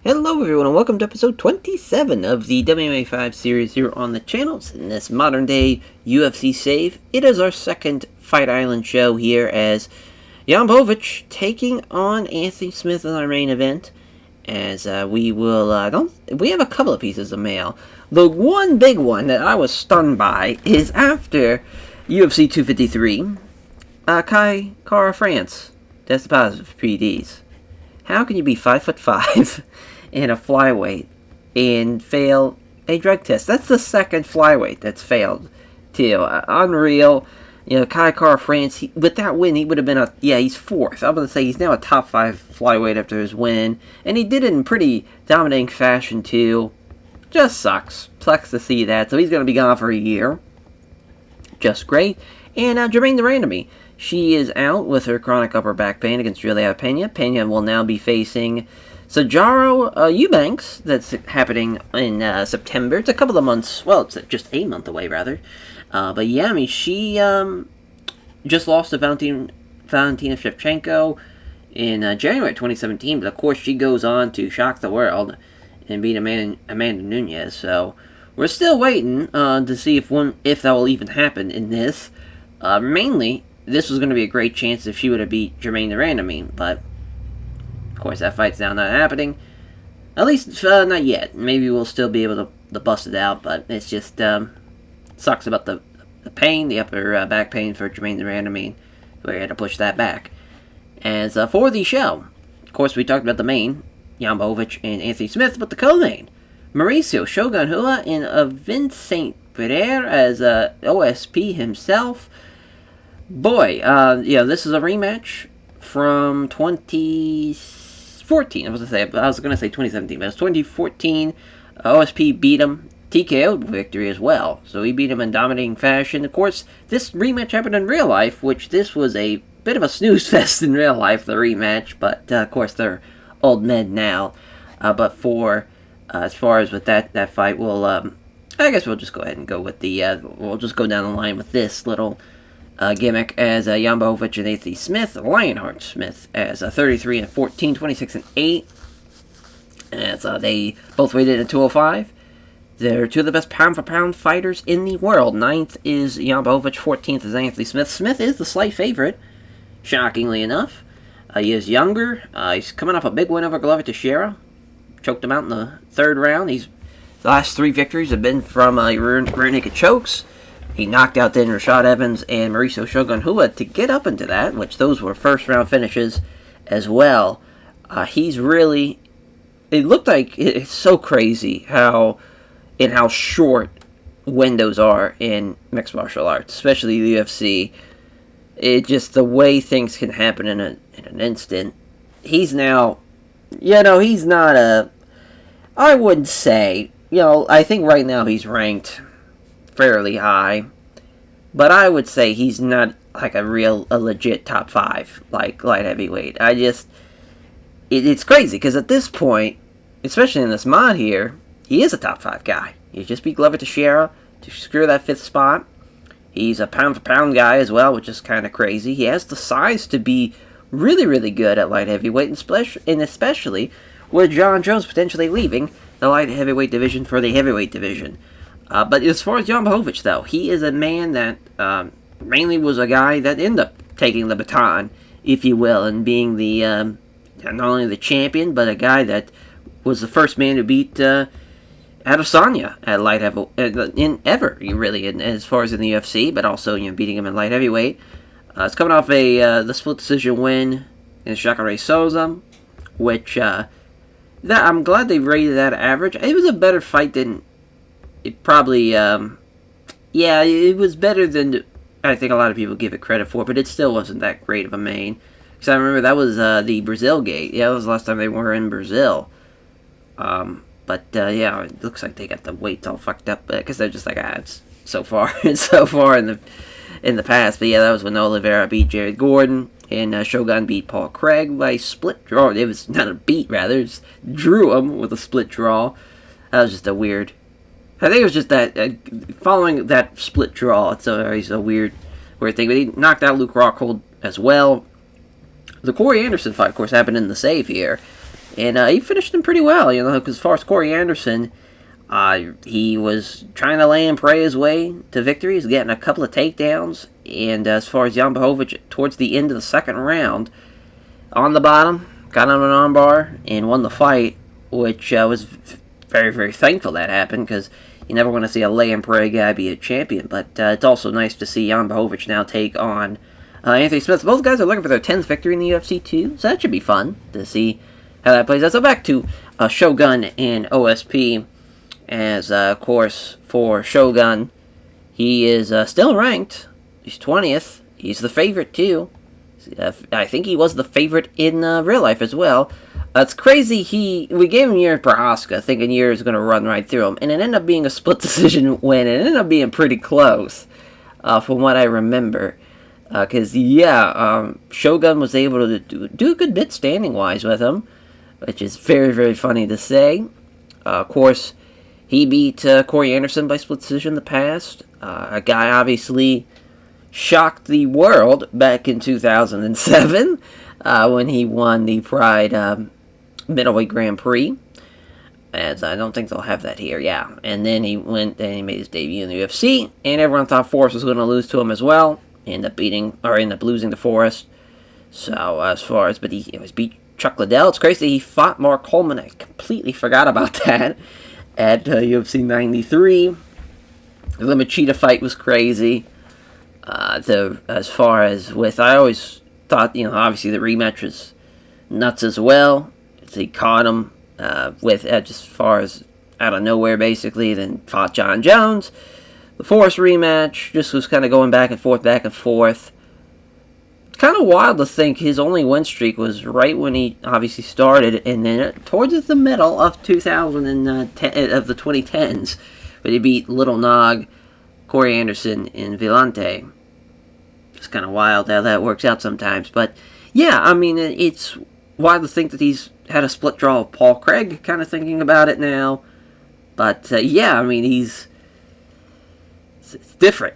Hello everyone and welcome to episode 27 of the WMMA 5 series here on the channel. In this modern day UFC save, it is our second Fight Island show here as Jan Blachowicz taking on Anthony Smith in our main event. As we have a couple of pieces of mail. The one big one that I was stunned by is after UFC 253, Kai Kara France tested positive for PEDs. How can you be 5'5" in a flyweight and fail a drug test? That's the second flyweight that's failed, too. Unreal. You know, Kai Kara France, with that win, he would have been he's fourth. I'm going to say he's now a top 5 flyweight after his win. And he did it in pretty dominating fashion, too. Just sucks. Sucks to see that. So he's going to be gone for a year. Just great. And Jermaine Durandamy. She is out with her chronic upper back pain against Julia Pena. Pena will now be facing Sajaro Eubanks. That's happening in September. It's a couple of months. Well, it's just a month away, rather. But yeah, I mean, she just lost to Valentina Shevchenko in January 2017. But of course, she goes on to shock the world and beat Amanda Nunes. So we're still waiting to see if that will even happen in this. Mainly, this was going to be a great chance if she would have beat Jermaine Durandamy, but of course that fight's now not happening. At least not yet. Maybe we'll still be able to bust it out, but it's just sucks about the pain, the upper back pain for Jermaine Durandamy. We had to push that back. As for the show, of course we talked about the main, Jan Blachowicz and Anthony Smith, but the co-main, Mauricio Shogun Rua and Vincent Pereira as OSP himself. Boy, this is a rematch from 2014. I was going to say 2017, but it's 2014. OSP beat him, TKO victory as well. So he beat him in dominating fashion. Of course, this rematch happened in real life, which this was a bit of a snooze fest in real life, the rematch. But, of course, they're old men now. But for, as far as with that fight, I guess we'll just go ahead and go with we'll just go down the line with this little gimmick as Jan Blachowicz and Anthony Smith, Lionheart Smith as 33-14, 26-8. As they both weighed in at 205. They're two of the best pound-for-pound fighters in the world. 9th is Jan Blachowicz, 14th is Anthony Smith. Smith is the slight favorite, shockingly enough. He is younger. He's coming off a big win over Glover Teixeira. Choked him out in the third round. The last 3 victories have been from rear naked chokes. He knocked out then Rashad Evans and Mauricio Shogun Rua to get up into that, which those were first-round finishes as well. He's really... It looked like it's so crazy how short windows are in mixed martial arts, especially the UFC. It just, the way things can happen in an instant. He's now... he's not a... I wouldn't say... I think right now he's ranked fairly high, but I would say he's not like a legit top 5 like light heavyweight. It's crazy because at this point, especially in this mod here, he is a top 5 guy. He just beat Glover Teixeira to secure that 5th spot. He's a pound for pound guy as well, which is kind of crazy. He has the size to be really, really good at light heavyweight, and especially with John Jones potentially leaving the light heavyweight division for the heavyweight division. But as far as Jan Blachowicz, though, he is a man that mainly was a guy that ended up taking the baton, if you will, and being the not only the champion, but a guy that was the first man to beat Adesanya at light heavyweight as far as in the UFC, but also beating him in light heavyweight. It's coming off the split decision win in Jacare Souza, which I'm glad they rated that average. It was a better fight than. It probably, it was better than I think a lot of people give it credit for, but it still wasn't that great of a main. Because I remember that was the Brazil gate. Yeah, that was the last time they were in Brazil. It looks like they got the weights all fucked up, because they're just like, it's so far in the past. But yeah, that was when Oliveira beat Jared Gordon, and Shogun beat Paul Craig by split draw. It was not a beat, rather, it drew him with a split draw. That was just a weird... I think it was just that, following that split draw, it's a weird thing. But he knocked out Luke Rockhold as well. The Corey Anderson fight, of course, happened in the save here. And he finished him pretty well, because as far as Corey Anderson, he was trying to lay and pray his way to victories, getting a couple of takedowns. And as far as Jan Blachowicz, towards the end of the second round, on the bottom, got on an armbar and won the fight, which was very, very thankful that happened, because you never want to see a lay and pray guy be a champion. But it's also nice to see Jan Blachowicz now take on Anthony Smith. Both guys are looking for their 10th victory in the UFC too, so that should be fun to see how that plays out. So back to Shogun and OSP, as of course for Shogun, he is still ranked. He's 20th. He's the favorite too. I think he was the favorite in real life as well. It's crazy. We gave him Yuri Prochazka, thinking Yuri was going to run right through him, and it ended up being a split decision win. It ended up being pretty close, from what I remember. Because Shogun was able to do a good bit standing wise with him, which is very, very funny to say. Of course, he beat Corey Anderson by split decision in the past. A guy obviously shocked the world back in 2007 when he won the Pride Middleweight Grand Prix. As I don't think they'll have that here, yeah. And then he went and he made his debut in the UFC, and everyone thought Forrest was going to lose to him as well. Ended up losing to Forrest. So but he was beat Chuck Liddell. It's crazy he fought Mark Coleman. I completely forgot about that at UFC 93. The Machida fight was crazy. As far as with, I always thought, obviously the rematch was nuts as well. He caught him with just as far as out of nowhere, basically. Then fought John Jones. The Forrest rematch just was kind of going back and forth, back and forth. It's kind of wild to think his only win streak was right when he obviously started, and then towards the middle of 2010 of the 2010s, but he beat Little Nog, Corey Anderson, and Villante. It's kind of wild how that works out sometimes, but yeah, I mean, it's wild to think that he's had a split draw with Paul Craig. Kind of thinking about it now, but yeah, I mean, it's different.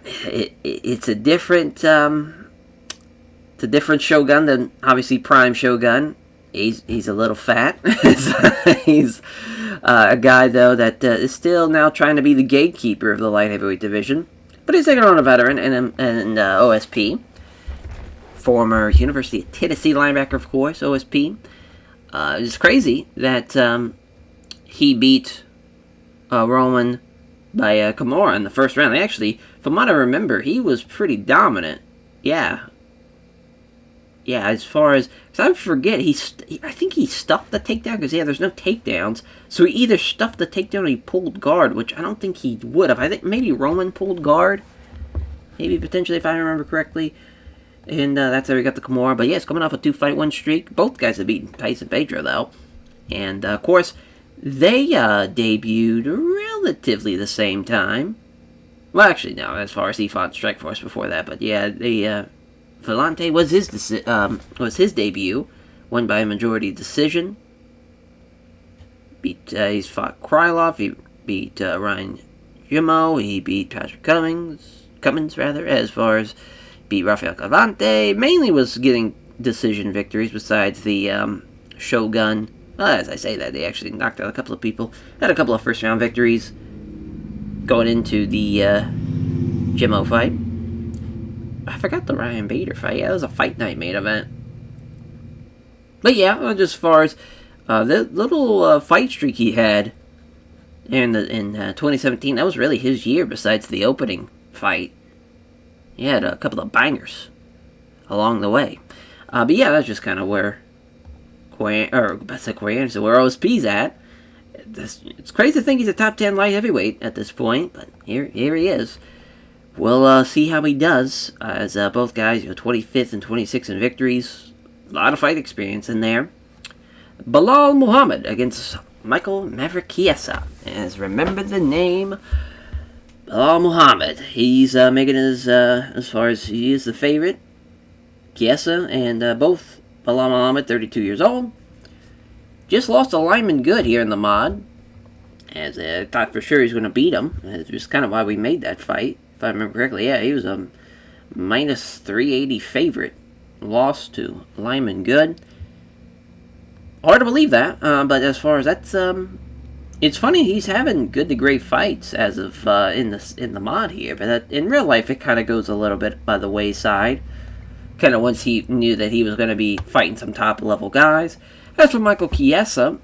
It's a different Shogun than obviously Prime Shogun. He's a little fat. He's a guy though that is still now trying to be the gatekeeper of the light heavyweight division. But he's taking on a veteran and OSP, former University of Tennessee linebacker, of course. OSP. It's crazy that he beat Roman by Kimura in the first round. Actually, from what I remember, he was pretty dominant. Yeah, as far as, because I forget, I think he stuffed the takedown, because there's no takedowns, so he either stuffed the takedown or he pulled guard, which I don't think he would have. I think maybe Roman pulled guard, maybe potentially, if I remember correctly, and that's how he got the Kimura. But yeah, it's coming off a 2-fight win streak. Both guys have beaten Tyson Pedro, though, and of course, they debuted relatively the same time. Well, actually, no, as far as he fought Strikeforce before that, but yeah, Villante was his debut, won by a majority decision. He's fought Krylov, he beat Ryan Jimmo, he beat Patrick Cummins, as far as beat Rafael Clavante. Mainly was getting decision victories besides the Shogun. As I say that, they actually knocked out a couple of people. Had a couple of first round victories going into the Jimmo fight. I forgot the Ryan Bader fight. Yeah, it was a Fight Night main event. But yeah, just as far as the little fight streak he had in 2017, that was really his year besides the opening fight. He had a couple of bangers along the way. But yeah, that's just kind of where where OSP's at. It's crazy to think he's a top 10 light heavyweight at this point, but here he is. We'll see how he does, as both guys, 25th and 26th in victories. A lot of fight experience in there. Belal Muhammad against Michael Maverick Chiesa. As remember the name, Belal Muhammad. He's making his, as far as he is the favorite. Chiesa and both Belal Muhammad, 32 years old. Just lost to Lyman Good here in the mod. As I thought for sure he was going to beat him. It's just kind of why we made that fight. If I remember correctly, yeah, he was a minus 380 favorite. Lost to Lyman Good. hard to believe that. But as far as that's, it's funny he's having good to great fights as of in the mod here, but in real life it kind of goes a little bit by the wayside. Kind of once he knew that he was going to be fighting some top level guys. As for Michael Chiesa,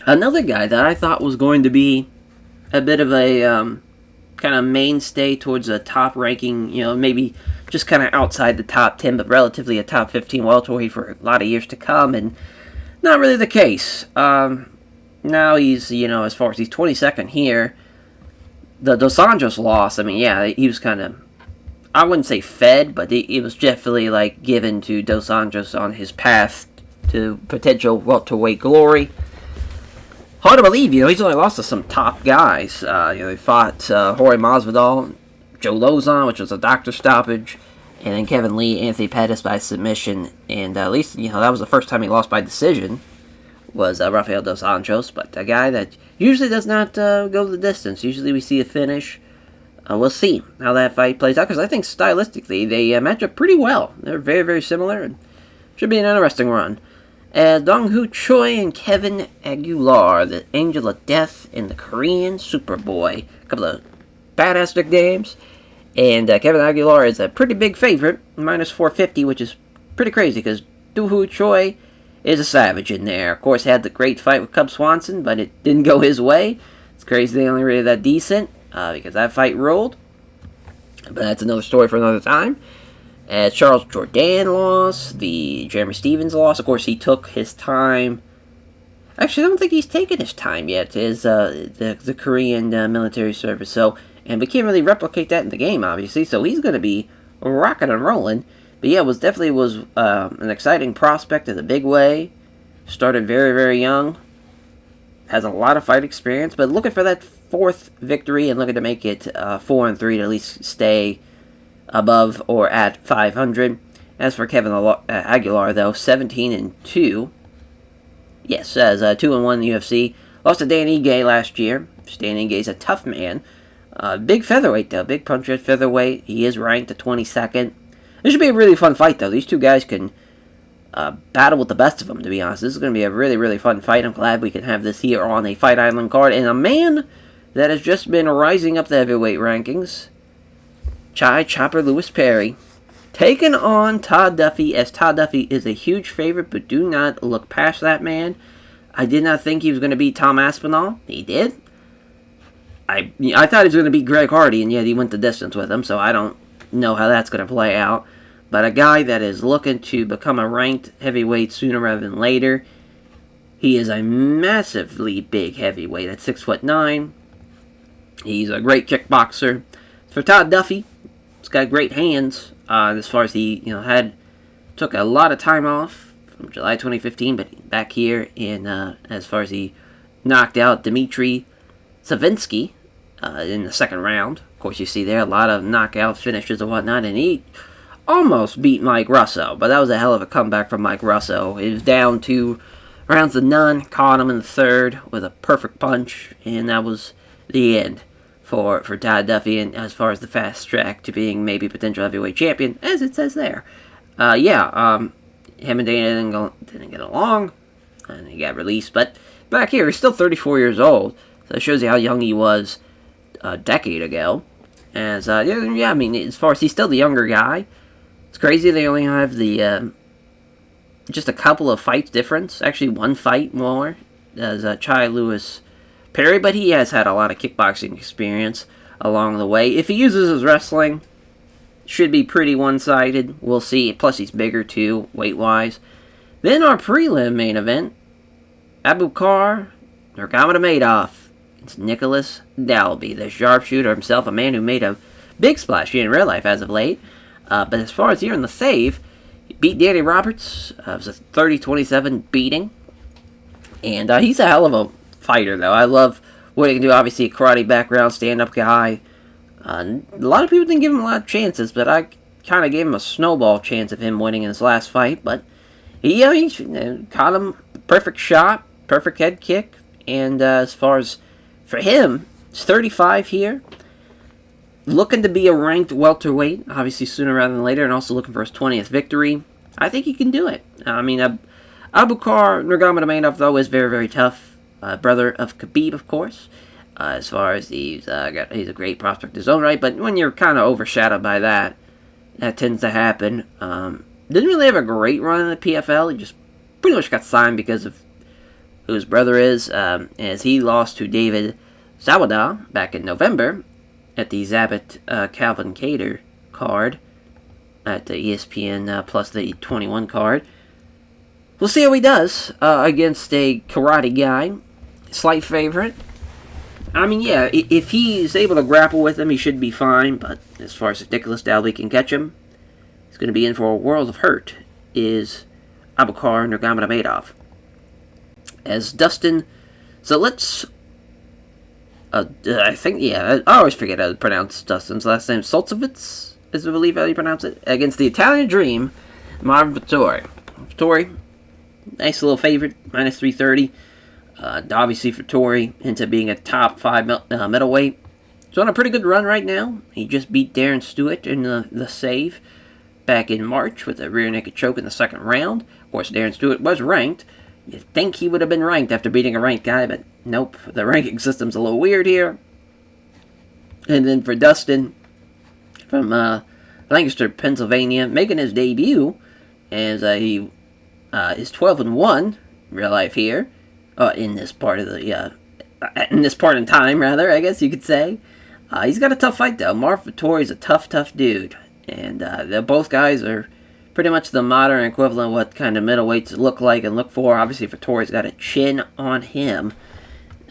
another guy that I thought was going to be a bit of a kind of mainstay towards a top ranking, maybe just kind of outside the top 10, but relatively a top 15 welterweight for a lot of years to come, and not really the case. Now he's, as far as he's 22nd here, the Dos Anjos loss, I mean, yeah, he was kind of, I wouldn't say fed, but it was definitely like given to Dos Anjos on his path to potential welterweight glory. Hard to believe, he's only lost to some top guys. He fought Jorge Masvidal, Joe Lozon, which was a doctor stoppage, and then Kevin Lee, Anthony Pettis by submission. And at least, that was the first time he lost by decision, was Rafael Dos Anjos. But a guy that usually does not go the distance. Usually we see a finish. We'll see how that fight plays out, because I think stylistically they match up pretty well. They're very, very similar, and should be an interesting run. Dong Hoo Choi and Kevin Aguilar, the Angel of Death and the Korean Superboy. A couple of badass nicknames. And Kevin Aguilar is a pretty big favorite, minus 450, which is pretty crazy because Dong Hoo Choi is a savage in there. Of course, had the great fight with Cub Swanson, but it didn't go his way. It's crazy they only rated that decent because that fight rolled. But that's another story for another time. Charles Jourdain lost. The Jeremy Stevens lost. Of course, he took his time. Actually, I don't think he's taken his time yet. His the Korean military service. So, and we can't really replicate that in the game, obviously. So he's going to be rocking and rolling. But yeah, it definitely was an exciting prospect in a big way. Started very, very young. Has a lot of fight experience, but looking for that fourth victory and looking to make it 4-3 to at least stay above or at 500. As for Kevin Aguilar, though, 17-2. Yes, as 2-1 in the UFC. Lost to Dan Ige last year. Dan Ige's a tough man. Big featherweight, though. Big puncher at featherweight. He is ranked at 22nd. This should be a really fun fight, though. These two guys can battle with the best of them, to be honest. This is going to be a really, really fun fight. I'm glad we can have this here on a Fight Island card. And a man that has just been rising up the heavyweight rankings, Chai Chopper Lewis Perry, taking on Todd Duffy, as Todd Duffy is a huge favorite, but do not look past that man. I did not think he was going to beat Tom Aspinall. He did. I thought he was going to beat Greg Hardy, and yet he went the distance with him, so I don't know how that's going to play out. But a guy that is looking to become a ranked heavyweight sooner rather than later. He is a massively big heavyweight at 6'9". He's a great kickboxer. For Todd Duffy, he's got great hands. As far as he, took a lot of time off from July 2015, but back here in as far as he knocked out Dmitry Savinsky in the second round. Of course, you see there a lot of knockout finishes and whatnot, and he almost beat Mike Russo, but that was a hell of a comeback from Mike Russo. He was down 2 rounds to none, caught him in the third with a perfect punch, and that was the end for Todd Duffy, and as far as the fast track to being maybe potential heavyweight champion, as it says there. Him and Dana didn't get along, and he got released, but back here, he's still 34 years old, so it shows you how young he was a decade ago. As, as far as he's still the younger guy, it's crazy they only have the, just a couple of fights difference, actually one fight more, as Chai Lewis Perry, but he has had a lot of kickboxing experience along the way. If he uses his wrestling, should be pretty one-sided. We'll see. Plus, he's bigger, too, weight-wise. Then our prelim main event, Abubakar Nurmagomedov. It's Nicholas Dalby, the sharpshooter himself, a man who made a big splash in real life as of late. But as far as here in the save, he beat Danny Roberts. It was a 30-27 beating. And he's a hell of a fighter, though. I love what he can do. Obviously, a karate background, stand-up guy. A lot of people didn't give him a lot of chances, but I kind of gave him a snowball chance of him winning in his last fight. But he caught him perfect shot, perfect head kick. And as far as for him, he's 35 here. Looking to be a ranked welterweight, obviously sooner rather than later, and also looking for his 20th victory. I think he can do it. I mean, Abukar Nurmagomedov, though, is very, very tough. Brother of Khabib, of course. As far as he's a great prospect in his own right, but when you're kind of overshadowed by that, that tends to happen. Didn't really have a great run in the PFL. He just pretty much got signed because of who his brother is, as he lost to David Zawada back in November at the Zabit Calvin Kattar card at the ESPN plus the 21 card. We'll see how he does against a karate guy. Slight favorite. I mean, yeah, if he's able to grapple with him, he should be fine, but as far as Nicholas Dalby can catch him, he's going to be in for a world of hurt, is Abukar Nurmagomedov. As Dustin, so let's, I think, yeah, I always forget how to pronounce Dustin's last name. Solcevitz, is I believe how you pronounce it, against the Italian Dream, Marvin Vettori. Vettori, nice little favorite, minus 330. Obviously, Vettori into being a top 5 middleweight. He's on a pretty good run right now. He just beat Darren Stewart in the save back in March with a rear naked choke in the second round. Of course, Darren Stewart was ranked. You'd think he would have been ranked after beating a ranked guy, but nope. The ranking system's a little weird here. And then for Dustin from Lancaster, Pennsylvania, making his debut, as he is 12-1 real life here. In this part of the, in this part in time, rather, I guess you could say. He's got a tough fight, though. Marvin Vettori's a tough dude. And both guys are pretty much the modern equivalent of what kind of middleweights look like and look for. Obviously, Vettori's got a chin on him.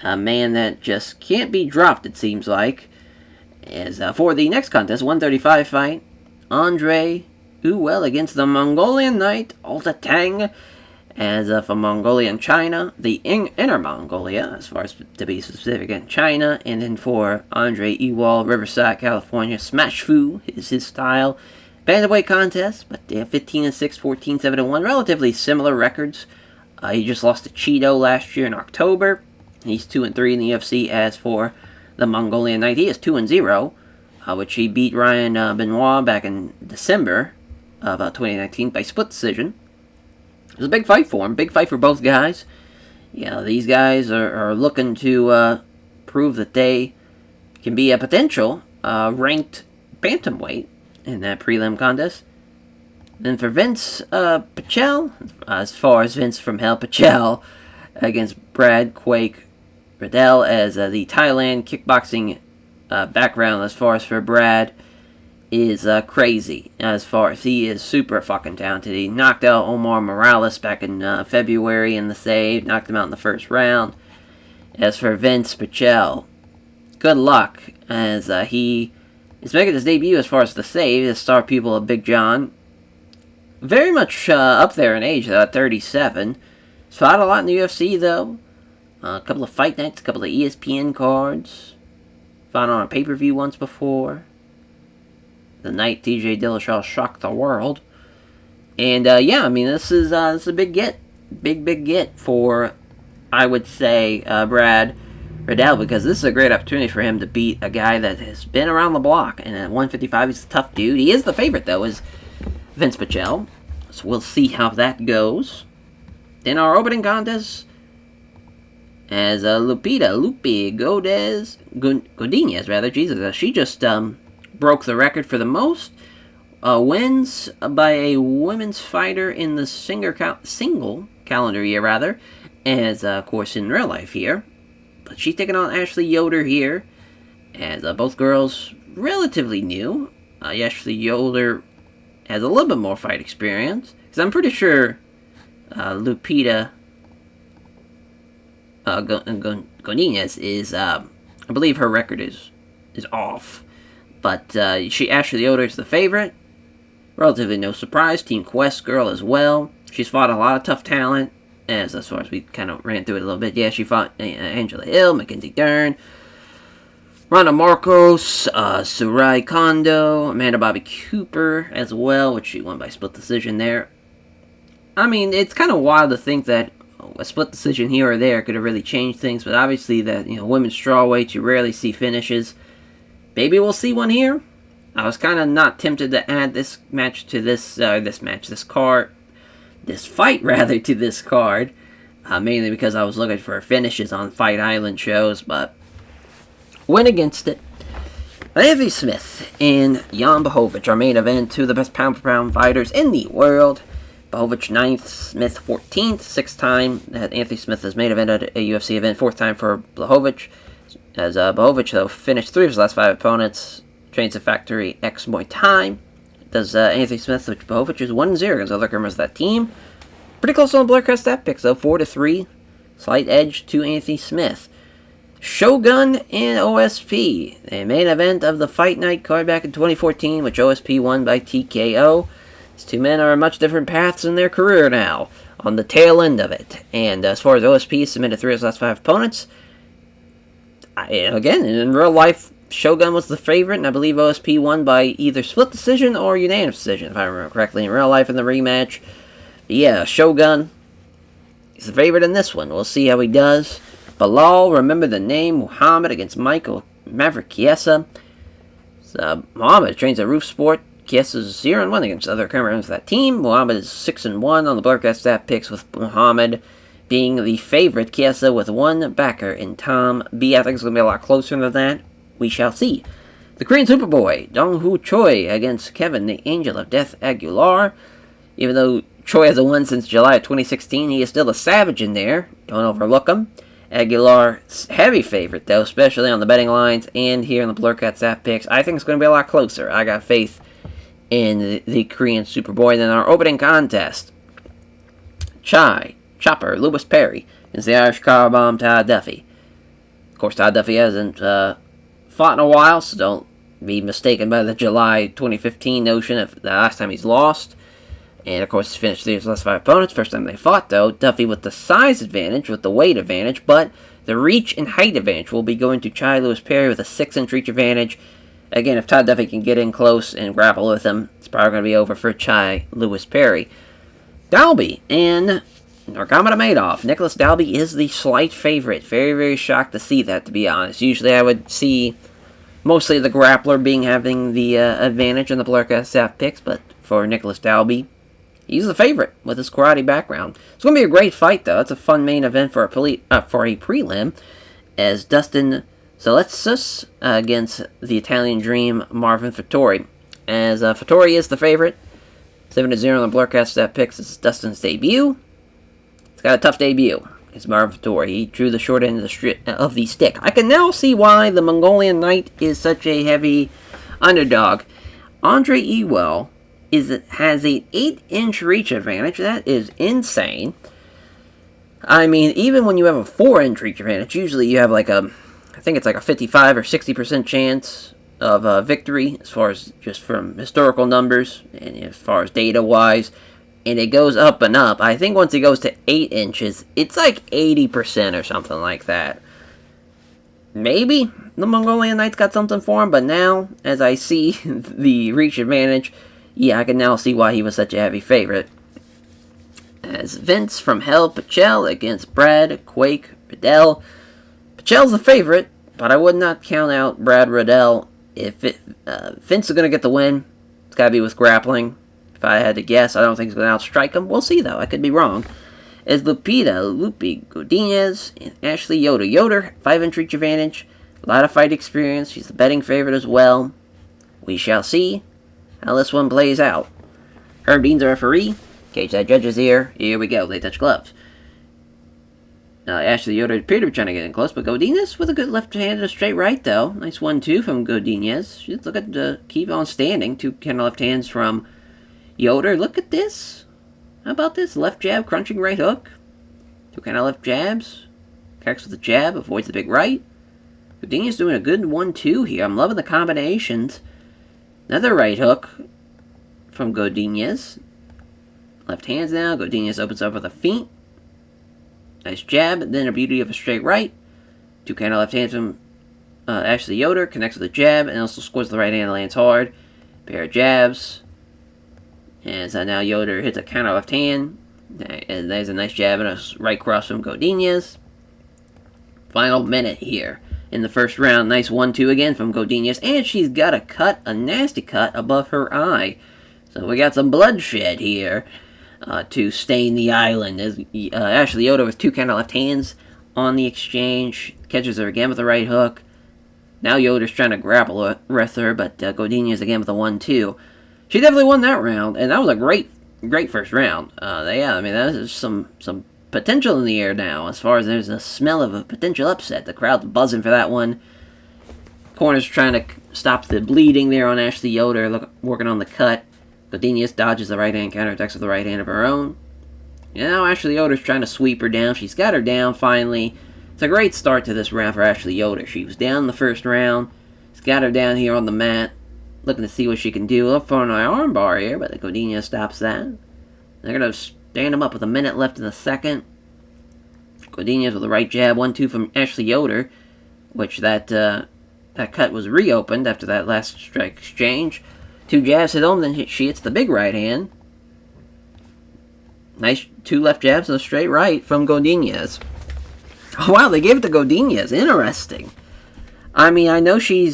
A man that just can't be dropped, it seems like. As for the next contest, 135 fight, Andre Ewell against the Mongolian Knight, Alta Tang. As from Mongolia and China, the Inner Mongolia, as far as to be specific, in China, and then for Andre Ewell, Riverside, California, Smash Fu is his style. Bantamweight contest, but they have 15-6, 14-7-1, relatively similar records. He just lost to Cheeto last year in October. He's 2-3 in the UFC. As for the Mongolian Knight, he is 2-0, which he beat Ryan Benoit back in December of 2019 by split decision. It was a big fight for him. Big fight for both guys. Yeah, these guys are looking to prove that they can be a potential ranked bantamweight in that prelim contest. Then for Vince Pichel, as far as Vince from Hell Pichel against Brad Quake Riddell, as the Thailand kickboxing background, as far as for Brad, is crazy. As far as he is super fucking talented. He knocked out Omar Morales back in February in the save, knocked him out in the first round. As for Vince Pichel, good luck, as he is making his debut as far as the save, the star pupil of Big John. Very much up there in age, 37. He's fought a lot in the UFC, though. A couple of fight nights, a couple of ESPN cards. Fought on a pay-per-view once before. The night TJ Dillashaw shocked the world. And, yeah, I mean, this is a big get. Big get for, I would say, Brad Riddell, because this is a great opportunity for him to beat a guy that has been around the block. And at 155, he's a tough dude. He is the favorite, though, is Vince Pichel. So we'll see how that goes. In our opening contest, as Lupe Godinez, rather, Jesus, she just broke the record for the most wins by a women's fighter in the single calendar year, rather, as, of course, in real life here. But she's taking on Ashley Yoder here, as both girls relatively new. Ashley Yoder has a little bit more fight experience, because I'm pretty sure Lupita Godinez is, I believe her record is off. But Ashley Yoder is the favorite. Relatively no surprise. Team Quest girl as well. She's fought a lot of tough talent. As far as we kind of ran through it a little bit. Yeah, she fought Angela Hill, Mackenzie Dern, Ronda Marcos, Sarai Kondo, Amanda Bobby Cooper as well, which she won by split decision there. I mean, it's kind of wild to think that a split decision here or there could have really changed things, but obviously that, women's strawweight, you rarely see finishes. Maybe we'll see one here. I was kind of not tempted to add this match to this card. this fight rather to this card, mainly because I was looking for finishes on Fight Island shows, but went against it. Anthony Smith and Jan Blachowicz, our main event, two of the best pound-for-pound fighters in the world. Blachowicz 9th, Smith 14th, 6th time that Anthony Smith has main event at a UFC event, 4th time for Blachowicz. As Blachowicz, though, finished 3 of his last 5 opponents, trains at Factory X Muay Thai. Does Anthony Smith, which Blachowicz is 1-0 against other members of that team. Pretty close on the Blurcast stat picks, though, 4-3. Slight edge to Anthony Smith. Shogun and OSP, a main event of the Fight Night card back in 2014, which OSP won by TKO. These two men are on much different paths in their career now, on the tail end of it. And as far as OSP, submitted 3 of his last 5 opponents. Again, in real life, Shogun was the favorite, and I believe OSP won by either split decision or unanimous decision, if I remember correctly, in real life in the rematch. But yeah, Shogun, he's the favorite in this one. We'll see how he does. Bilal, remember the name, Muhammad against Michael Maverick Chiesa. Muhammad trains at Roof Sport. Chiesa's 0-1 against other members of that team. Muhammad is 6-1 on the Blurcast stat picks, with Muhammad being the favorite. Chiesa with 1 backer in Tom B. I think it's going to be a lot closer than that. We shall see. The Korean Superboy, Dong-Hoo Choi against Kevin, the Angel of Death Aguilar. Even though Choi hasn't won since July of 2016, he is still a savage in there. Don't overlook him. Aguilar's heavy favorite, though, especially on the betting lines and here in the Blurcast stat picks. I think it's going to be a lot closer. I got faith in the Korean Superboy. Then our opening contest, Chopper Lewis Perry against the Irish Car Bomb Todd Duffy. Of course, Todd Duffy hasn't fought in a while, so don't be mistaken by the July 2015 notion of the last time he's lost. And, of course, he's finished 3 of his last 5 opponents. First time they fought, though, Duffy with the size advantage, with the weight advantage, but the reach and height advantage will be going to Chai Lewis Perry with a 6-inch reach advantage. Again, if Todd Duffy can get in close and grapple with him, it's probably going to be over for Chai Lewis Perry. Dalby and Nurmagomedov. Nicholas Dalby is the slight favorite. Very, very shocked to see that, to be honest. Usually I would see mostly the grappler having the advantage in the Blurcast stat picks, but for Nicholas Dalby, he's the favorite with his karate background. It's going to be a great fight, though. It's a fun main event for a prelim, as Dustin Zalessis against the Italian Dream Marvin Vettori. As Vettori is the favorite, 7-0 on the Blurcast stat picks. This is Dustin's debut. He's got a tough debut. It's Marvin Vettori. He drew the short end of the stick. I can now see why the Mongolian Knight is such a heavy underdog. Andre Ewell has an 8-inch reach advantage. That is insane. I mean, even when you have a 4-inch reach advantage, usually you have I think it's like a 55 or 60% chance of victory, as far as just from historical numbers, and as far as data-wise. And it goes up and up. I think once it goes to 8 inches, it's like 80% or something like that. Maybe the Mongolian Knight's got something for him, but now, as I see the reach advantage, yeah, I can now see why he was such a heavy favorite. As Vince from Hell Pichel against Brad Quake Riddell. Pichel's the favorite, but I would not count out Brad Riddell. If Vince is going to get the win, it's got to be with grappling. If I had to guess, I don't think he's going to outstrike him. We'll see, though. I could be wrong. As Lupi Godinez and Ashley Yoder, 5-inch reach advantage. A lot of fight experience. She's the betting favorite as well. We shall see how this one plays out. Herb Dean's a referee. Cage that judges here. Here we go. They touch gloves. Ashley Yoder appeared to be trying to get in close, but Godinez with a good left hand and a straight right, though. Nice 1-2 from Godinez. She's looking to keep on standing. 2 kind of left hands from Yoder. Look at this. How about this? Left jab, crunching right hook. 2 kind of left jabs. Connects with the jab, avoids the big right. Godinez doing a good 1-2 here. I'm loving the combinations. Another right hook from Godinez. Left hands now. Godinez opens up with a feint. Nice jab, then a beauty of a straight right. 2 kind of left hands from Ashley Yoder. Connects with a jab and also scores the right hand, lands hard. Pair of jabs. And so now Yoder hits a counter left hand. And there's a nice jab and a right cross from Godinez. Final minute here in the first round. Nice 1-2 again from Godinez. And she's got a nasty cut above her eye. So we got some bloodshed here. to stain the island. As Ashley Yoder with 2 counter left hands on the exchange. Catches her again with a right hook. Now Yoder's trying to grapple with her, but Godinez again with a 1-2. She definitely won that round, and that was a great first round. Yeah, I mean, there's some potential in the air now, as far as there's a smell of a potential upset. The crowd's buzzing for that one. Corner's trying to stop the bleeding there on Ashley Yoder, working on the cut. Godinez dodges the right hand, counterattacks with the right hand of her own. Now Ashley Yoder's trying to sweep her down. She's got her down finally. It's a great start to this round for Ashley Yoder. She was down in the first round. She's got her down here on the mat, looking to see what she can do. Up for an armbar here, but the Godinez stops that. They're going to stand him up with a minute left in the second. Godinez with the right jab, 1-2 from Ashley Yoder, which that cut was reopened after that last strike exchange. 2 jabs hit home, then she hits the big right hand. Nice 2 left jabs and a straight right from Godinez. Oh, wow, they gave it to Godinez. Interesting. I mean, I know she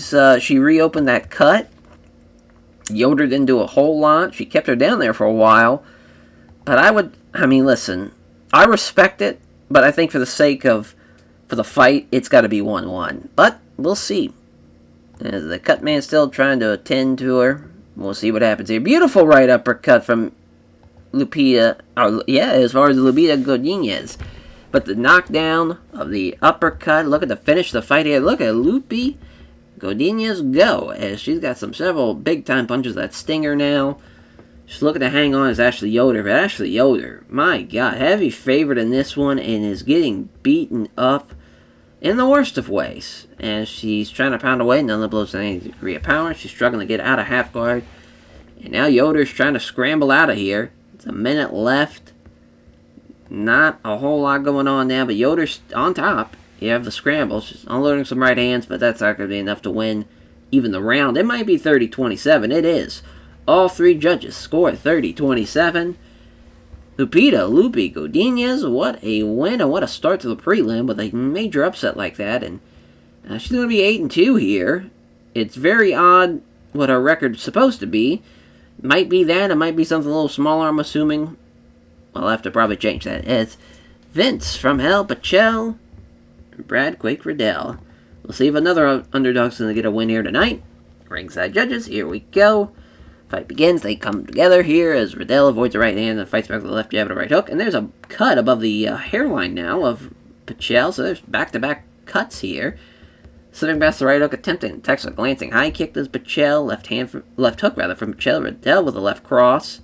reopened that cut. Yoder didn't do a whole lot. She kept her down there for a while. But listen, I respect it, but I think for the fight, it's got to be 1-1. But we'll see. As the cut man's still trying to attend to her. We'll see what happens here. Beautiful right uppercut from Lupita. As far as Lupita Godinez. But the knockdown of the uppercut. Look at the finish of the fight here. Look at Lupi Godinez go. As she's got several big-time punches that sting her now. She's looking to hang on as Ashley Yoder. But Ashley Yoder, my God, heavy favorite in this one. And is getting beaten up in the worst of ways. And she's trying to pound away. None of the blows to any degree of power. She's struggling to get out of half guard. And now Yoder's trying to scramble out of here. It's a minute left. Not a whole lot going on now, but Yoder's on top. You have the scramble. She's unloading some right hands, but that's not going to be enough to win even the round. It might be 30-27. It is. All 3 judges score 30-27. Lupi Godinez, what a win and what a start to the prelim with a major upset like that. And she's going to be 8-2 here. It's very odd what her record's supposed to be. Might be that. It might be something a little smaller, I'm assuming. I'll have to probably change that. It's Vince from Hell, Pachel, Brad Quake Riddell. We'll see if another underdog's going to get a win here tonight. Ringside judges, here we go. Fight begins. They come together here as Riddell avoids the right hand and fights back with the left jab and a right hook. And there's a cut above the hairline now of Pachel. So there's back-to-back cuts here. Slipping past the right hook, attempting to attacks a glancing high kick. There's Pachel. Left hook from Pachel. Riddell with a left cross.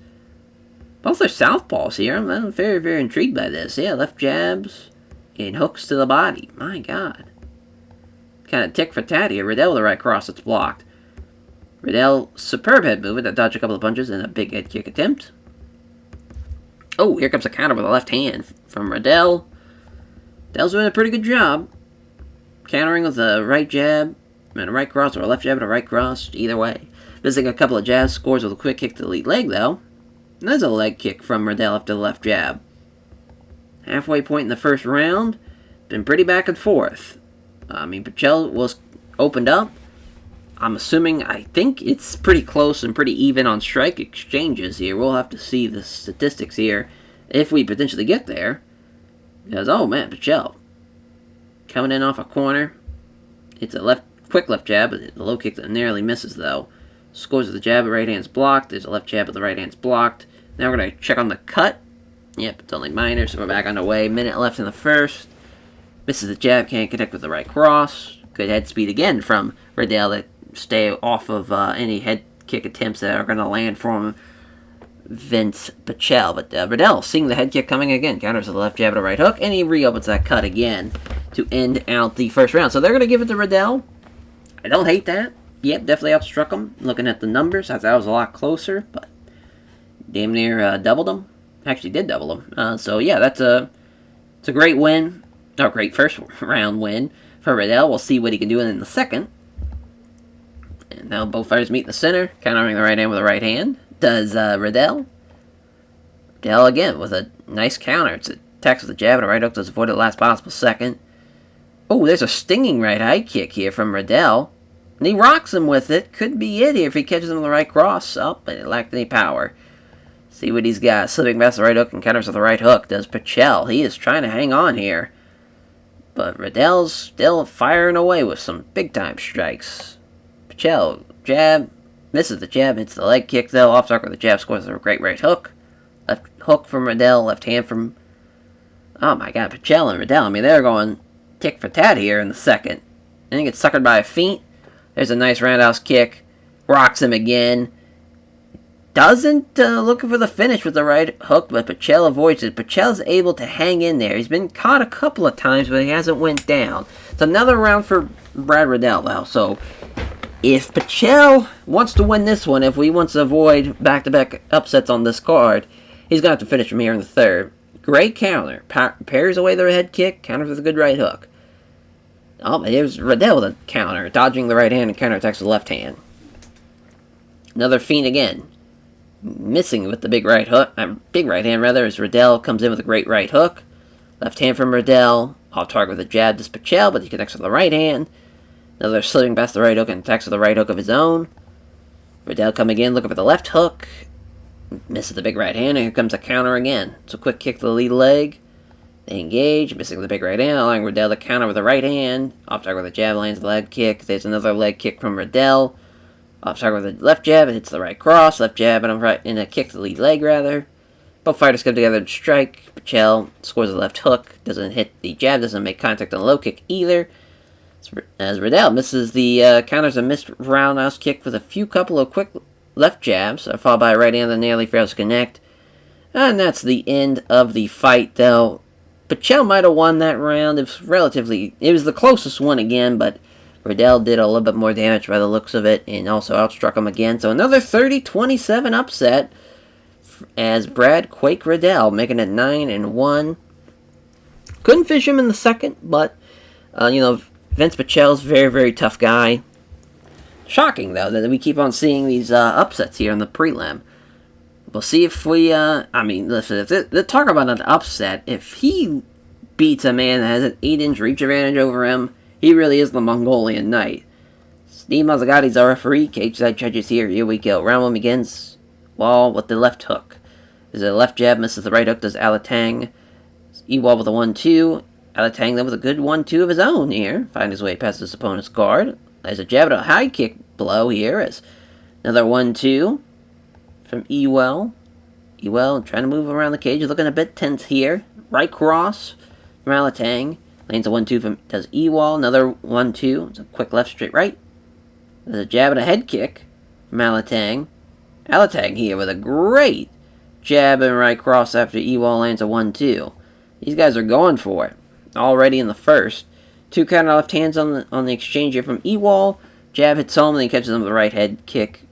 Both are southpaws here. I'm very, very intrigued by this. Yeah, left jabs and hooks to the body. My God. Kind of tick for tat here. Riddell with a right cross that's blocked. Riddell, superb head movement that dodged a couple of punches and a big head kick attempt. Oh, here comes a counter with a left hand from Riddell. Riddell's doing a pretty good job. Countering with a right jab and a right cross, or a left jab and a right cross. Either way. Missing a couple of jabs, scores with a quick kick to the lead leg, though. And there's a leg kick from Riddell after the left jab. Halfway point in the first round. Been pretty back and forth. Pachel was opened up. I think it's pretty close and pretty even on strike exchanges here. We'll have to see the statistics here if we potentially get there. Because, oh man, Pachel coming in off a corner. It's a quick left jab, but the low kick that narrowly misses, though. Scores with the jab, the right hand's blocked. There's a left jab, but the right hand's blocked. Now we're going to check on the cut. Yep, it's only minor, so we're back on the way. Minute left in the first. Misses the jab, can't connect with the right cross. Good head speed again from Riddell to stay off of any head kick attempts that are going to land from Vince Pachel. But Riddell, seeing the head kick coming again, counters with the left jab and a right hook, and he reopens that cut again to end out the first round. So they're going to give it to Riddell. I don't hate that. Yep, definitely outstruck him. Looking at the numbers, I thought it was a lot closer, but damn near doubled him. Actually did double him. So yeah, it's a great win. Oh, great first round win for Riddell. We'll see what he can do in the second. And now both fighters meet in the center, countering the right hand with the right hand. Does Riddell. Riddell again with a nice counter. It's attacks with a jab and a right hook to avoid the last possible second. Oh, there's a stinging right high kick here from Riddell. And he rocks him with it. Could be it here if he catches him with the right cross. Oh, but it lacked any power. See what he's got. Slipping past the right hook and counters with the right hook. Does Pichel. He is trying to hang on here. But Riddell's still firing away with some big-time strikes. Pichel, jab. Misses the jab. Hits the leg kick, though. Off target with the jab. Scores with a great right hook. Left hook from Riddell. Left hand from... Oh, my God. Pichel and Riddell. I mean, they're going tick for tat here in the second. And he gets suckered by a feint. There's a nice roundhouse kick. Rocks him again. Doesn't looking for the finish with the right hook, but Pichel avoids it. Pichel's able to hang in there. He's been caught a couple of times, but he hasn't went down. It's another round for Brad Riddell, though. So if Pichel wants to win this one, if he wants to avoid back-to-back upsets on this card, he's going to have to finish from here in the third. Great counter. Parries away the head kick, counters with a good right hook. Oh, here's Riddell with a counter, dodging the right hand and counterattacks with the left hand. Another feint again. Missing with the big right hook, big right hand rather, as Riddell comes in with a great right hook. Left hand from Riddell, off target with a jab to Pichel, but he connects with the right hand. Another slipping past the right hook and attacks with the right hook of his own. Riddell coming in, looking for the left hook. Misses the big right hand, and here comes a counter again. So quick kick to the lead leg. They engage, missing the big right hand, allowing Riddell to counter with the right hand. Off target with a jab, lands the leg kick. There's another leg kick from Riddell. Off target with a left jab, it hits the right cross, left jab, and a kick to the lead leg, rather. Both fighters come together to strike. Pichel scores a left hook, doesn't hit the jab, doesn't make contact on the low kick either. As Riddell misses the counters a missed roundhouse kick with a couple of quick left jabs, followed by a right hand that nearly fails to connect. And that's the end of the fight, though. Pichel might have won that round. It was the closest one again, but Riddell did a little bit more damage by the looks of it, and also outstruck him again. So another 30-27 upset as Brad Quake Riddell, making it 9-1. Couldn't fish him in the second, but, Vince Pichel's very, very tough guy. Shocking, though, that we keep on seeing these upsets here in the prelim. We'll see if we, listen, if talk about an upset, if he beats a man that has an 8-inch reach advantage over him, he really is the Mongolian Knight. Steve Mazzagotti's our referee. Cage side judges here. Here we go. Round one begins. Wall with the left hook. There's a left jab. Misses the right hook. Does Alatang. E-Wall with a 1-2. Alatang then with a good 1-2 of his own here. Finding his way past his opponent's guard. There's a jab and a high kick blow here. As another 1-2 from E-Well. E-Well trying to move around the cage. He's looking a bit tense here. Right cross from Alatang. Lanes a 1-2 from, does E-Wall, another 1-2, it's a quick left, straight right. There's a jab and a head kick from Alatang. Alatang here with a great jab and right cross after E-Wall lands a 1-2. These guys are going for it already in the first. Two counter left hands on the exchange here from E-Wall. Jab hits home, and then he catches him with the right head kick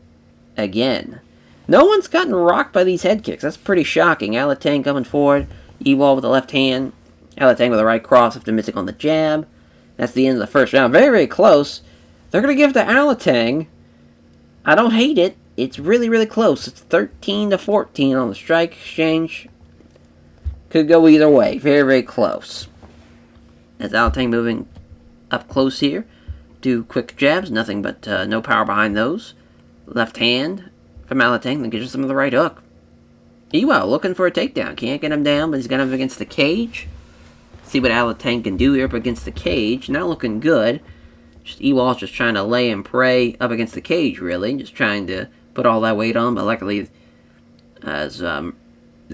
again. No one's gotten rocked by these head kicks. That's pretty shocking. Alatang coming forward. E-Wall with the left hand. Alatang with the right cross after missing on the jab. That's the end of the first round. Very, very close. They're going to give it to Alatang. I don't hate it. It's really, really close. It's 13-14 on the strike exchange. Could go either way. Very, very close. As Alatang moving up close here. Do quick jabs. Nothing but no power behind those. Left hand from Alatang. Then gets him with the right hook. E-Well looking for a takedown. Can't get him down, but he's got him against the cage. See what Alatang can do here up against the cage. Not looking good. Just E-Wall's just trying to lay and pray up against the cage, really. Just trying to put all that weight on. But luckily, as they're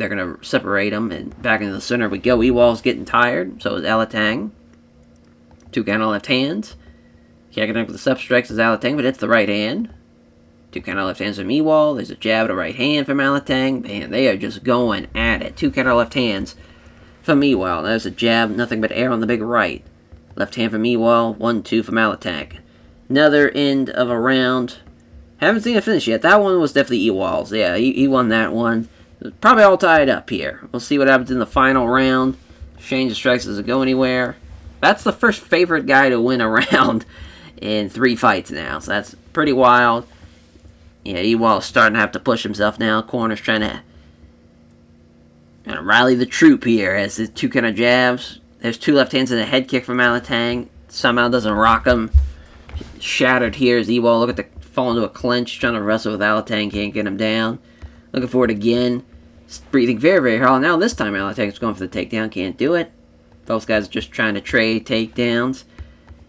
going to separate him. And back into the center we go. E-Wall's getting tired. So is Alatang. Two counter left hands. Can't connect with the sub-strikes as Alatang, but it's the right hand. Two counter left hands from E-Wall. There's a jab to right hand from Alatang. Man, they are just going at it. Two counter left hands from E-Wall. There's a jab, nothing but air on the big right. Left hand from E-Wall, 1-2 from Alatang. Another end of a round. Haven't seen it finish yet. That one was definitely E-Wall's. Yeah, he won that one. Probably all tied up here. We'll see what happens in the final round. Exchange of strikes doesn't go anywhere. That's the first favorite guy to win a round in 3 fights now. So that's pretty wild. Yeah, E-Wall is starting to have to push himself now. Corner's trying to rally the troop here as the two kind of jabs. There's two left hands and a head kick from Alatang. Somehow doesn't rock him. Shattered here as E-Wall fall into a clinch, trying to wrestle with Alatang, can't get him down. Looking for it again. breathing very, very hard. Now this time Alateng's going for the takedown. Can't do it. Both guys are just trying to trade takedowns.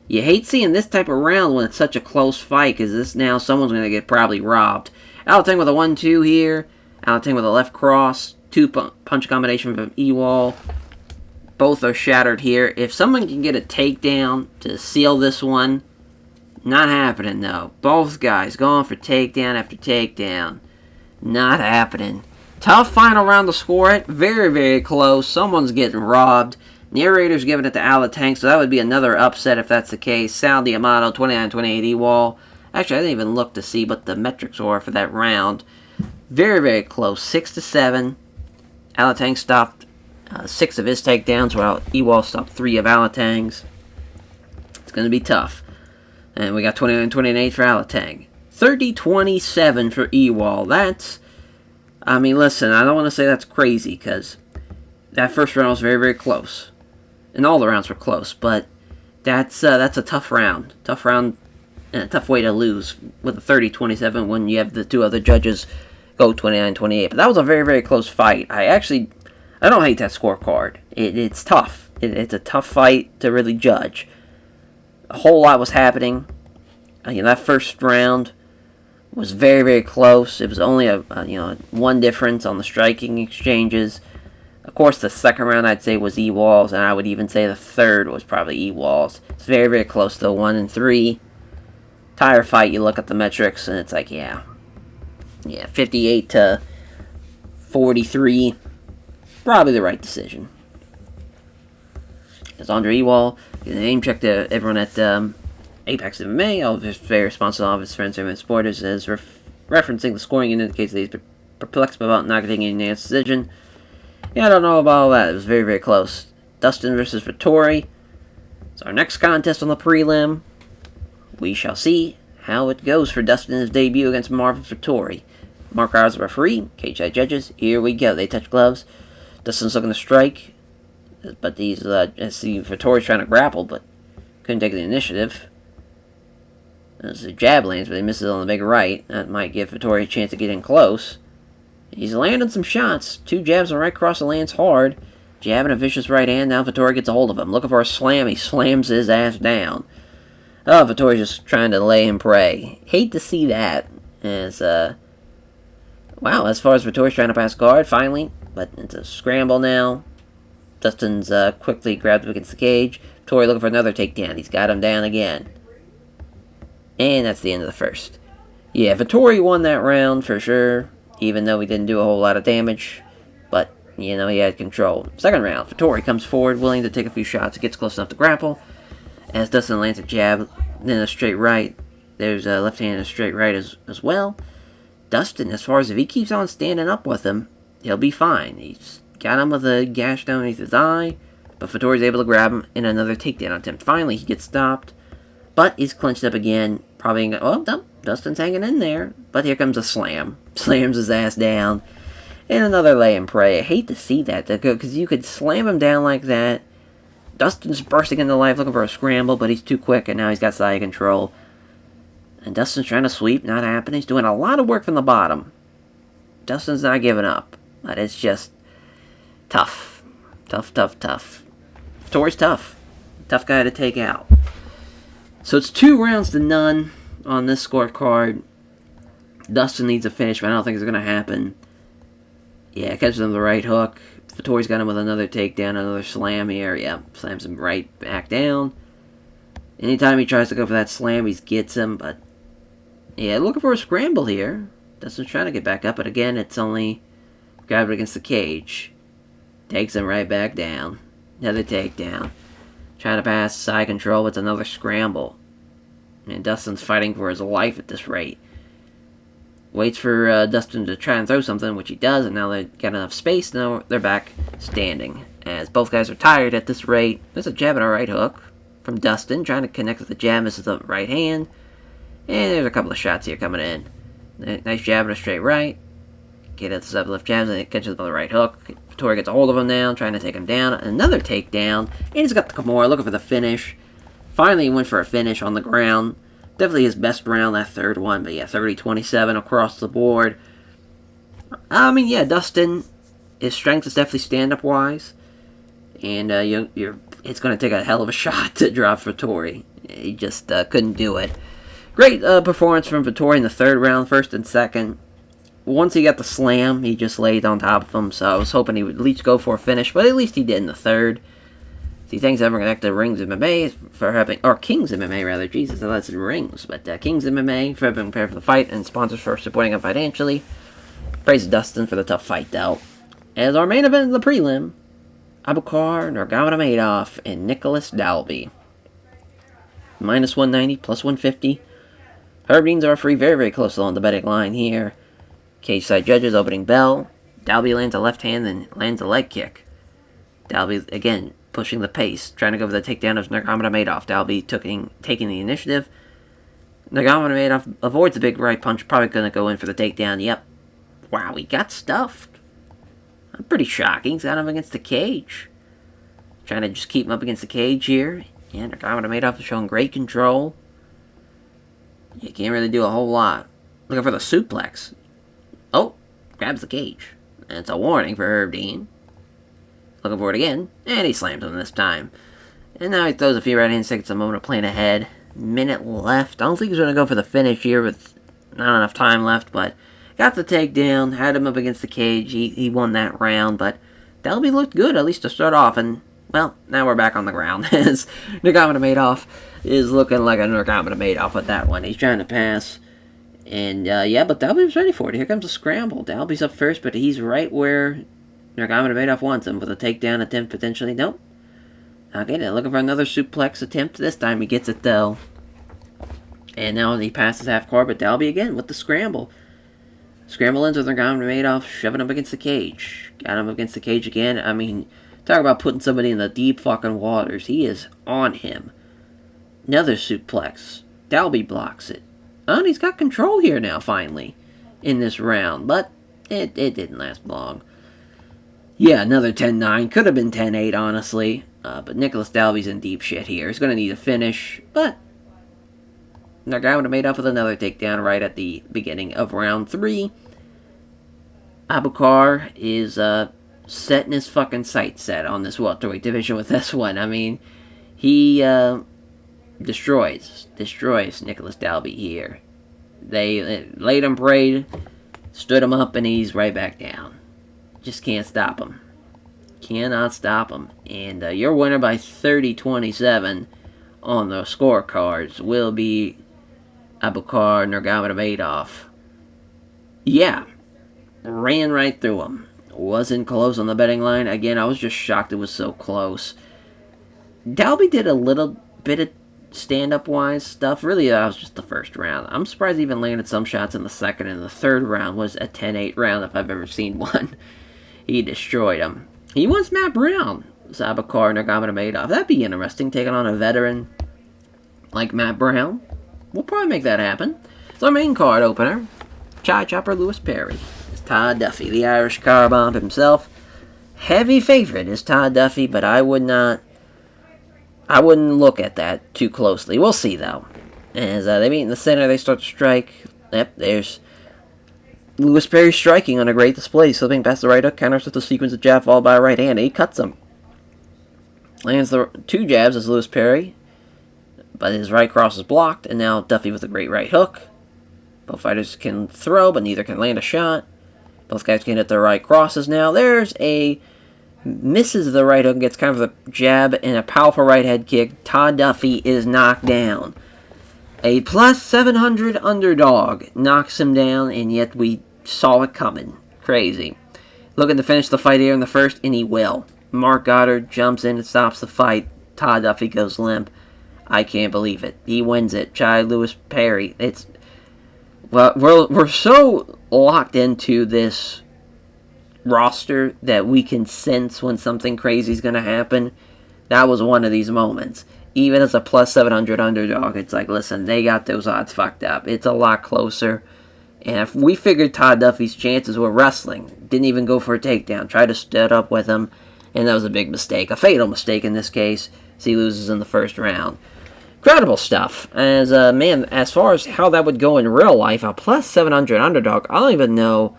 You hate seeing this type of round when it's such a close fight, because this now someone's going to get probably robbed. Alateng with a 1-2 here. Alateng with a left cross. 2-punch combination from Ewald. Both are shattered here. If someone can get a takedown to seal this one, not happening though. Both guys going for takedown after takedown. Not happening. Tough final round to score it. Very, very close. Someone's getting robbed. Narrator's giving it to Alateng, so that would be another upset if that's the case. Sal D'Amato, 29-28 Ewald. Actually, I didn't even look to see what the metrics were for that round. Very, very close. 6-7. Alateng stopped 6 of his takedowns, while Ewald stopped 3 of Alateng's. It's going to be tough. And we got 29-28 for Alateng. 30-27 for Ewald. That's... I mean, listen, I don't want to say that's crazy, because that first round was very, very close. And all the rounds were close, but that's a tough round. Tough round and a tough way to lose with a 30-27 when you have the 2 other judges go 29-28. But that was a very, very close fight. I don't hate that scorecard. It's tough. It's a tough fight to really judge. A whole lot was happening. That first round was very, very close. It was only a one difference on the striking exchanges. Of course, the second round I'd say was Ewald's, and I would even say the third was probably Ewald's. It's very, very close though, 1-3. Entire fight, you look at the metrics, and it's like, yeah, 58-43, probably the right decision. As Andre Ewald, a name check to everyone at Apex MMA, all of his very responsive, all of his friends and supporters, is referencing the scoring and indicates that he's perplexed about not getting a unanimous decision. Yeah, I don't know about all that. It was very, very close. Dustin versus Vettori. It's our next contest on the prelim. We shall see how it goes for Dustin in his debut against Marvin Vettori. Mark Owers, the referee. Cage side judges. Here we go. They touch gloves. Dustin's looking to strike, but these Vettori's trying to grapple, but couldn't take the initiative. As the jab lands, but he misses on the big right. That might give Vettori a chance to get in close. He's landing some shots. 2 jabs on right cross and lands hard. Jabbing a vicious right hand. Now Vettori gets a hold of him. Looking for a slam. He slams his ass down. Oh, Vettori's just trying to lay and pray. Hate to see that. As, wow, as far as Vettori's trying to pass guard, finally. But it's a scramble now. Dustin's quickly grabbed him against the cage. Vettori looking for another takedown. He's got him down again. And that's the end of the first. Yeah, Vettori won that round for sure. Even though he didn't do a whole lot of damage. But, he had control. Second round, Vettori comes forward, willing to take a few shots. It gets close enough to grapple. As Dustin lands a jab, then a straight right. There's a left hand and a straight right as well. Dustin, as far as if he keeps on standing up with him, he'll be fine. He's got him with a gash down underneath his eye. But Vettori's able to grab him in another takedown attempt. Finally, he gets stopped. But he's clenched up again. Probably, well, no, Dustin's hanging in there. But here comes a slam. Slams his ass down. And another lay and pray. I hate to see that, because you could slam him down like that. Dustin's bursting into life looking for a scramble, but he's too quick, and now he's got side control. And Dustin's trying to sweep, not happening. He's doing a lot of work from the bottom. Dustin's not giving up. But it's just tough. Tough. Vettori's tough. Tough guy to take out. So it's 2-0 on this scorecard. Dustin needs a finish, but I don't think it's going to happen. Yeah, catches him with the right hook. Vettori's got him with another takedown, another slam here. Yeah, slams him right back down. Anytime he tries to go for that slam, he gets him, but yeah, looking for a scramble here. Dustin's trying to get back up, but again, it's only grabbed against the cage. Takes him right back down. Another takedown. Trying to pass side control, but it's another scramble. And Dustin's fighting for his life at this rate. Waits for Dustin to try and throw something, which he does, and now they've got enough space. Now they're back standing. As both guys are tired at this rate. There's a jab and a right hook from Dustin, trying to connect with the jab, misses the right hand. And there's a couple of shots here coming in. Nice jab and a straight right. Get at the left jabs, and it catches him with the right hook. Vettori gets a hold of him now, trying to take him down. Another takedown. And he's got the Kimura, looking for the finish. Finally, he went for a finish on the ground. Definitely his best round, that third one. But yeah, 30-27 across the board. I mean, yeah, Dustin, his strength is definitely stand-up wise, and it's going to take a hell of a shot to drop Vettori. He just couldn't do it. Great performance from Vettori in the third round, first and second. Once he got the slam, he just laid on top of him, so I was hoping he would at least go for a finish, but at least he did in the third. See, thanks everyone connected to Rings MMA for having, or Kings MMA rather, Jesus, I said Rings, but Kings MMA for having prepared for the fight, and sponsors for supporting him financially. Praise Dustin for the tough fight dealt. As our main event of the prelim, Abubakar Nurmagomedov and Nicholas Dalby. Minus 190, plus 150. Herb Dean's our referee, very, very close along the betting line here. Cage side judges opening bell. Dalby lands a left hand and lands a leg kick. Dalby, again, pushing the pace, trying to go for the takedown of Nurmagomedov. Dalby taking the initiative. Nurmagomedov avoids a big right punch, probably going to go in for the takedown. Yep. Wow, he got stuffed. Pretty shocking. He's got him against the cage. Trying to just keep him up against the cage here. And Nurmagomedov is showing great control. You can't really do a whole lot. Looking for the suplex. Oh, grabs the cage. And it's a warning for Herb Dean. Looking for it again. And he slams him this time. And now he throws a few right hands, takes a moment of plan ahead. Minute left. I don't think he's going to go for the finish here with not enough time left, but got the takedown, had him up against the cage. He won that round, but Dalby looked good, at least to start off. And, well, now we're back on the ground as Nurmagomedov is looking like a Nurmagomedov with that one. He's trying to pass. And, yeah, but Dalby was ready for it. Here comes a scramble. Dalby's up first, but he's right where Nurmagomedov wants him with a takedown attempt potentially. Nope. Okay, they're looking for another suplex attempt. This time he gets it, though. And now he passes half court, but Dalby again with the scramble. Scramble ends with Nurmagomedov shoving him against the cage. Got him against the cage again. I mean, talk about putting somebody in the deep fucking waters. He is on him. Another suplex. Dalby blocks it. Oh, and he's got control here now, finally, in this round. But it didn't last long. Yeah, another 10-9. Could have been 10-8, honestly. But Nicholas Dalby's in deep shit here. He's going to need a finish. But Nurmagomedov with another takedown right at the beginning of round 3. Abubakar is setting his fucking sights set on this welterweight division with this one. I mean, he destroys Nicholas Dalby here. They laid him parade, stood him up, and he's right back down. Just can't stop him. Cannot stop him. And your winner by 30-27 on the scorecards will be Abubakar Nurmagomedov. Yeah. Ran right through him. Wasn't close on the betting line. Again, I was just shocked it was so close. Dalby did a little bit of stand-up wise stuff. Really, that was just the first round. I'm surprised he even landed some shots in the second, and the third round was a 10-8 round if I've ever seen one. He destroyed him. He wants Matt Brown. Abubakar Nurmagomedov. That'd be interesting, taking on a veteran like Matt Brown. We'll probably make that happen. It's our main card opener. Chai Chopper Lewis Perry. It's Todd Duffy, the Irish car bomb himself. Heavy favorite is Todd Duffy, but I wouldn't look at that too closely. We'll see, though. As they meet in the center, they start to strike. Yep, there's Lewis Perry striking on a great display, slipping past the right hook, counters with a sequence of jab followed by a right hand. He cuts him. Lands the 2 jabs as Lewis Perry, but his right cross is blocked, and now Duffy with a great right hook. Both fighters can throw, but neither can land a shot. Both guys can hit their right crosses now. There's a misses the right hook and gets kind of a jab and a powerful right head kick. Todd Duffy is knocked down. A plus 700 underdog knocks him down, and yet we saw it coming. Crazy. Looking to finish the fight here in the first, and he will. Mark Goddard jumps in and stops the fight. Todd Duffy goes limp. I can't believe it. He wins it. Chai Lewis Perry. Well, we're so locked into this roster that we can sense when something crazy is going to happen. That was one of these moments. Even as a plus 700 underdog, it's like, listen, they got those odds fucked up. It's a lot closer. And if we figured Todd Duffy's chances were wrestling, didn't even go for a takedown, tried to stood up with him, and that was a big mistake. A fatal mistake in this case, as he loses in the first round. Incredible stuff. As man, as far as how that would go in real life, a plus 700 underdog, I don't even know.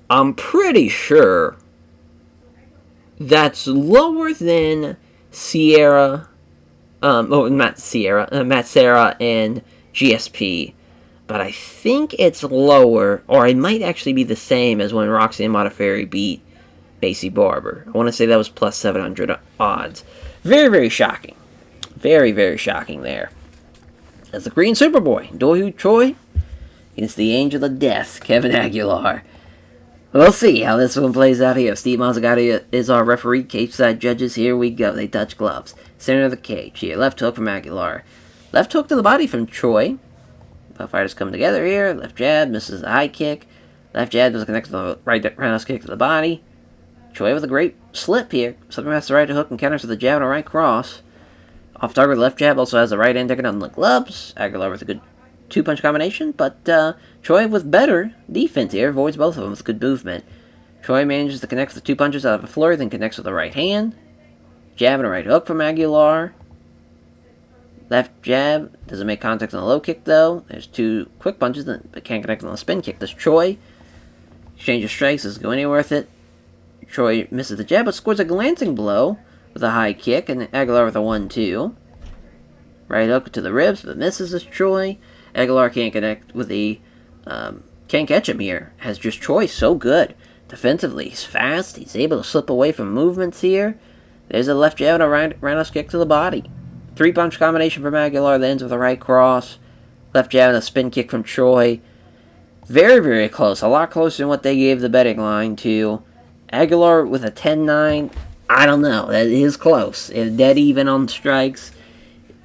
I'm pretty sure that's lower than Sierra, not Sierra, Matt Serra and GSP. But I think it's lower, or it might actually be the same as when Roxanne Modafferi beat Macy Barber. I want to say that was plus 700 odds. Very, very shocking. Very, very shocking there. As the Green Superboy, Do-Hoo Choi against the Angel of Death, Kevin Aguilar. We'll see how this one plays out here. Steve Mazzagatti is our referee. Cage side judges. Here we go. They touch gloves. Center of the cage here. Left hook from Aguilar. Left hook to the body from Choi. Both fighters come together here. Left jab misses the high kick. Left jab doesn't connect to the right roundhouse kick to the body. Choi with a great slip here. Slipping past the right hook and counters with a jab and a right cross. Off target left jab also has the right hand taken on the gloves. Aguilar with a good two-punch combination, but Choi with better defense here. Avoids both of them with good movement. Choi manages to connect with the two punches out of a flurry, then connects with the right hand. Jab and a right hook from Aguilar. Left jab. Doesn't make contact on the low kick, though. There's two quick punches, but can't connect on the spin kick. Does Choi. Exchange of strikes. Doesn't go anywhere with it. Choi misses the jab, but scores a glancing blow with a high kick, and Aguilar with a 1-2. Right hook to the ribs, but misses as Choi. Aguilar can't connect with the... can't catch him here. Has just Choi so good. Defensively, he's fast. He's able to slip away from movements here. There's a left jab and a roundhouse kick to the body. Three-punch combination from Aguilar that ends with a right cross. Left jab and a spin kick from Choi. Very, very close. A lot closer than what they gave the betting line to. Aguilar with a 10-9. I don't know. That is close. It's dead even on strikes.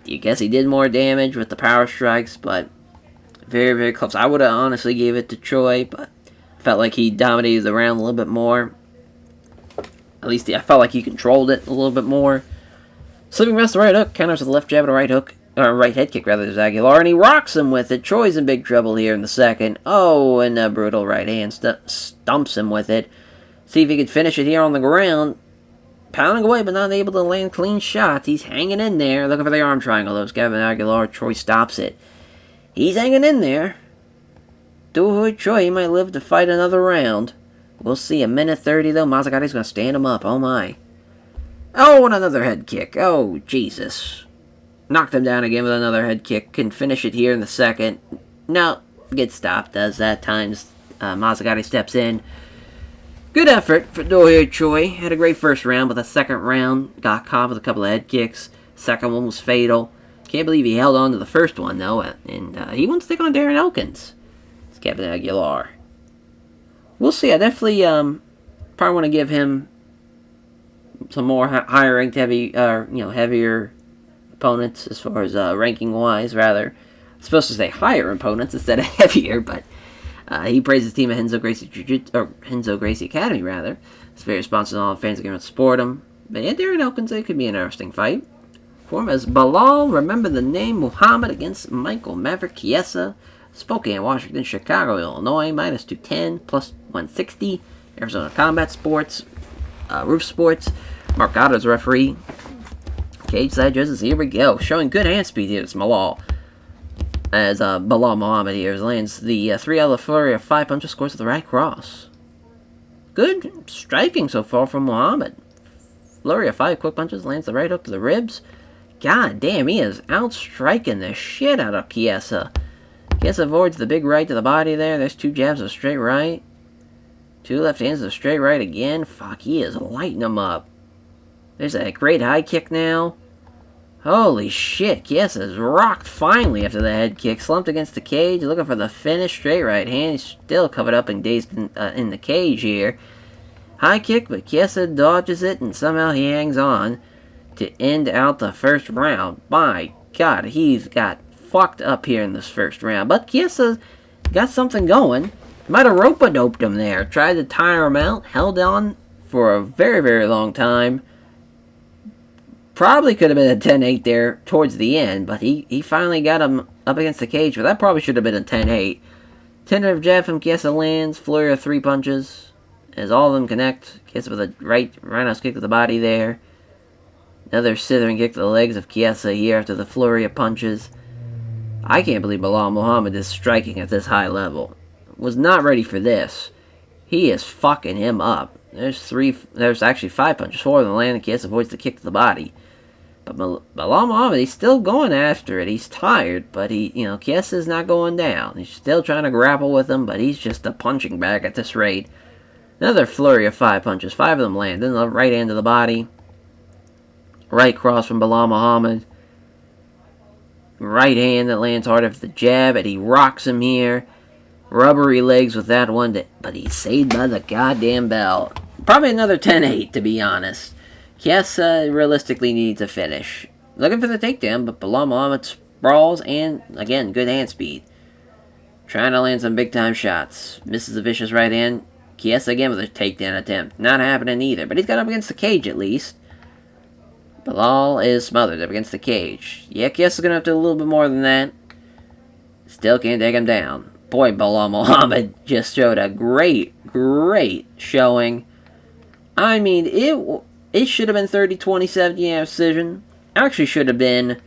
You guess he did more damage with the power strikes, but very, very close. I would have honestly gave it to Choi, but felt like he dominated the round a little bit more. At least I felt like he controlled it a little bit more. Slipping past the right hook, counters with the left jab and a right hook, or right head kick rather, there's Aguilar, and he rocks him with it. Choi's in big trouble here in the second. Oh, and a brutal right hand stumps him with it. See if he could finish it here on the ground. Pounding away, but not able to land clean shots. He's hanging in there, looking for the arm triangle, though. Kevin Aguilar, Choi stops it. He's hanging in there. Do-Hoo Choi, he might live to fight another round. We'll see. 1:30, though. Mazzagatti's going to stand him up. Oh, my. Oh, and another head kick. Oh, Jesus. Knocked him down again with another head kick. Can finish it here in the second. No. Gets stopped as that times Mazzagatti steps in. Good effort for Do-Hoo Choi. Had a great first round, but the second round got caught with a couple of head kicks. Second one was fatal. Can't believe he held on to the first one, though. And he won't stick on Darren Elkins. It's Kevin Aguilar. We'll see. I definitely probably want to give him some more higher ranked, heavier opponents as far as ranking wise. Rather, I'm supposed to say higher opponents instead of heavier, but he praised his team at Henzo Gracie Academy. Rather, it's very responsive to all fans that can support him. But yeah, Darren Elkins, it could be an interesting fight. For him as Bilal, remember the name, Muhammad against Michael Maverick Chiesa. Spokane, Washington, Chicago, Illinois, minus 210, plus 160. Arizona Combat Sports, Roof Sports. Mark Otto's referee. Cage side judges, here we go. Showing good hand speed here, it's Bilal. As Bilal Muhammad here lands the 3 out of the flurry of 5 punches, scores with the right cross. Good striking so far from Muhammad. Flurry of 5 quick punches, lands the right hook to the ribs. God damn, he is outstriking the shit out of Chiesa. Chiesa avoids the big right to the body there. There's 2 jabs of a straight right. 2 left hands of a straight right again. Fuck, he is lighting them up. There's a great high kick now. Holy shit, Chiesa's rocked finally after the head kick. Slumped against the cage, looking for the finish. Straight right hand. He's still covered up and dazed in the cage here. High kick, but Chiesa dodges it, and somehow he hangs on to end out the first round. My God, he's got fucked up here in this first round. But Chiesa got something going. Might have rope-a-doped him there. Tried to tire him out. Held on for a very, very long time. Probably could have been a 10-8 there towards the end. But he finally got him up against the cage. But that probably should have been a 10-8. Tentative jab from Chiesa lands. Flurry of 3 punches. As all of them connect. Chiesa with a right roundhouse kick to the body there. Another slithering kick to the legs of Chiesa here after the flurry of punches. I can't believe Bilal Muhammad is striking at this high level. Was not ready for this. He is fucking him up. There's actually 5 punches. 4 of them land, and Chiesa avoids the kick to the body. But Belal Muhammad, he's still going after it. He's tired, but Chiesa's not going down. He's still trying to grapple with him, but he's just a punching bag at this rate. Another flurry of 5 punches. 5 of them land. Then the right hand to the body. Right cross from Belal Muhammad. Right hand that lands hard after the jab, and he rocks him here. Rubbery legs with that one, but he's saved by the goddamn bell. Probably another 10-8, to be honest. Chiesa realistically needs a finish. Looking for the takedown, but Belal Muhammad sprawls, and, again, good hand speed. Trying to land some big-time shots. Misses a vicious right hand. Chiesa again with a takedown attempt. Not happening either, but he's got up against the cage at least. Belal is smothered up against the cage. Yeah, Chiesa's going to have to do a little bit more than that. Still can't take him down. Boy, Belal Muhammad just showed a great showing. I mean, it should have been 30-27 decision. Actually should have been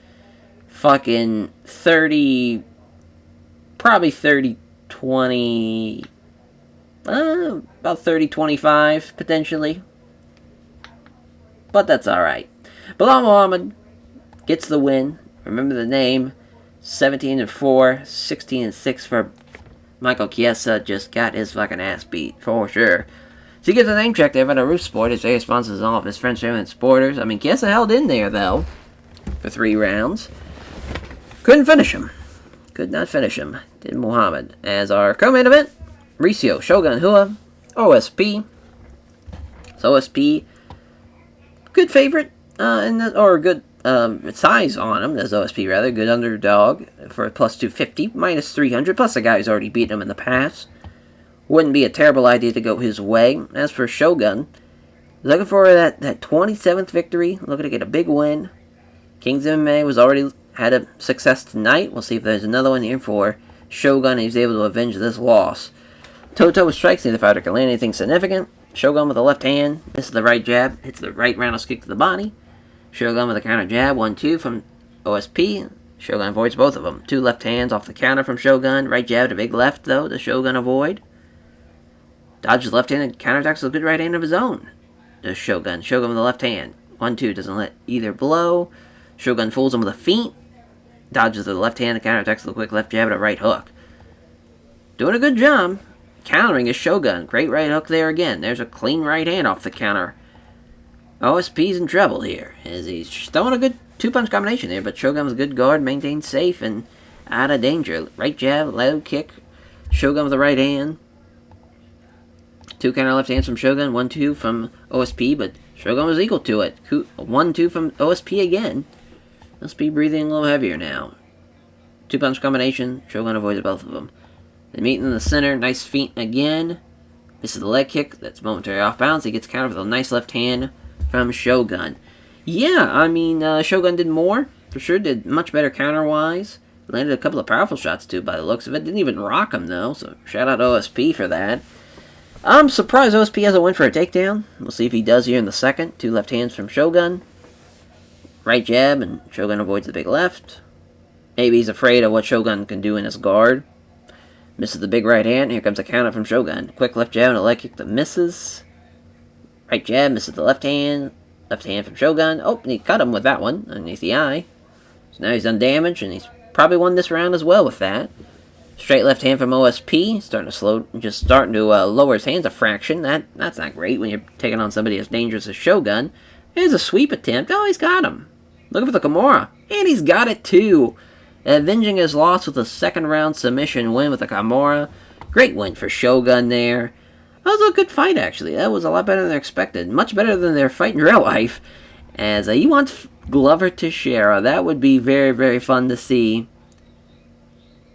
fucking 30, probably 30-20, about 30-25, potentially. But that's alright. Belal Muhammad gets the win. Remember the name. 17-4, 16-6 for Michael Chiesa. Just got his fucking ass beat, for sure. So he gets a name check there by the Roof Sport. His various sponsors all of his friends, family, and supporters. I mean, Chiesa held in there, though, for 3 rounds. Couldn't finish him. Could not finish him. Did Muhammad. As our co-main event, Mauricio Shogun Rua, OSP. So OSP, good favorite, or good size on him, as OSP rather. Good underdog for a plus 250, minus 300, plus the guy who's already beaten him in the past. Wouldn't be a terrible idea to go his way. As for Shogun, looking for that 27th victory, looking to get a big win. Kings MMA was already had a success tonight. We'll see if there's another one here for Shogun, and he's able to avenge this loss. Toe-to-toe strikes, neither fighter can land anything significant. Shogun with the left hand, misses the right jab, hits the right roundhouse kick to the body. Shogun with a counter jab, 1-2 from OSP. Shogun avoids both of them. 2 left hands off the counter from Shogun. Right jab to big left, though, to Shogun avoid. Dodges left hand and counterattacks with a good right hand of his own. Does Shogun. Shogun with the left hand. 1-2, doesn't let either blow. Shogun fools him with a feint. Dodges the left hand and counterattacks with a quick left jab and a right hook. Doing a good job. Countering his Shogun. Great right hook there again. There's a clean right hand off the counter. OSP's in trouble here, as he's throwing a good 2-punch combination there, but Shogun's a good guard, maintained safe and out of danger. Right jab, low kick. Shogun with the right hand. 2 counter left hands from Shogun, 1-2 from OSP, but Shogun was equal to it. 1-2 from OSP again. OSP breathing a little heavier now. 2-punch combination, Shogun avoids both of them. They meet in the center, nice feint again. This is the leg kick, that's momentary off balance. He gets countered with a nice left hand from Shogun. Yeah, I mean, Shogun did more, for sure, did much better counter-wise. Landed a couple of powerful shots, too, by the looks of it. Didn't even rock him, though, so shout out OSP for that. I'm surprised OSP has a win for a takedown. We'll see if he does here in the second. 2 left hands from Shogun. Right jab, and Shogun avoids the big left. Maybe he's afraid of what Shogun can do in his guard. Misses the big right hand. Here comes a counter from Shogun. Quick left jab and a leg kick that misses. Right jab, misses the left hand. Left hand from Shogun. Oh, and he cut him with that one underneath the eye. So now he's done damage, and he's probably won this round as well with that. Straight left hand from OSP. Starting to lower his hands a fraction. That's not great when you're taking on somebody as dangerous as Shogun. Here's a sweep attempt. Oh, he's got him. Looking for the Kimura. And he's got it too. Avenging his loss with a 2nd round submission win with the Kimura. Great win for Shogun there. That was a good fight, actually. That was a lot better than expected. Much better than their fight in real life. As he wants Glover Teixeira. That would be very, very fun to see.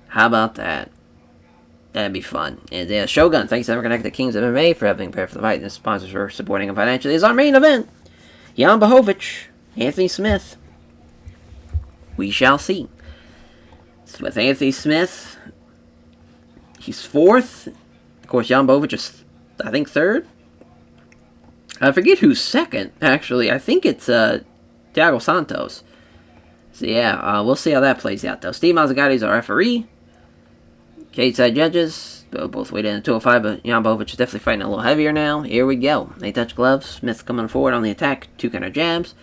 How about that? That'd be fun. And Shogun, thanks to Connected Kings of MMA for having prepared for the fight, and sponsors for supporting him financially. Is our main event. Jan Blachowicz, Anthony Smith. We shall see. So with Anthony Smith, he's 4th. Of course, Jan Blachowicz is, I think, 3rd. I forget who's 2nd, actually. I think it's Thiago Santos. So yeah, we'll see how that plays out, though. Steve Mazzagatti is our referee. Cage side judges, both weighed in at 205, but Jan Blachowicz is definitely fighting a little heavier now. Here we go. They touch gloves. Smith coming forward on the attack. 2 counter jabs.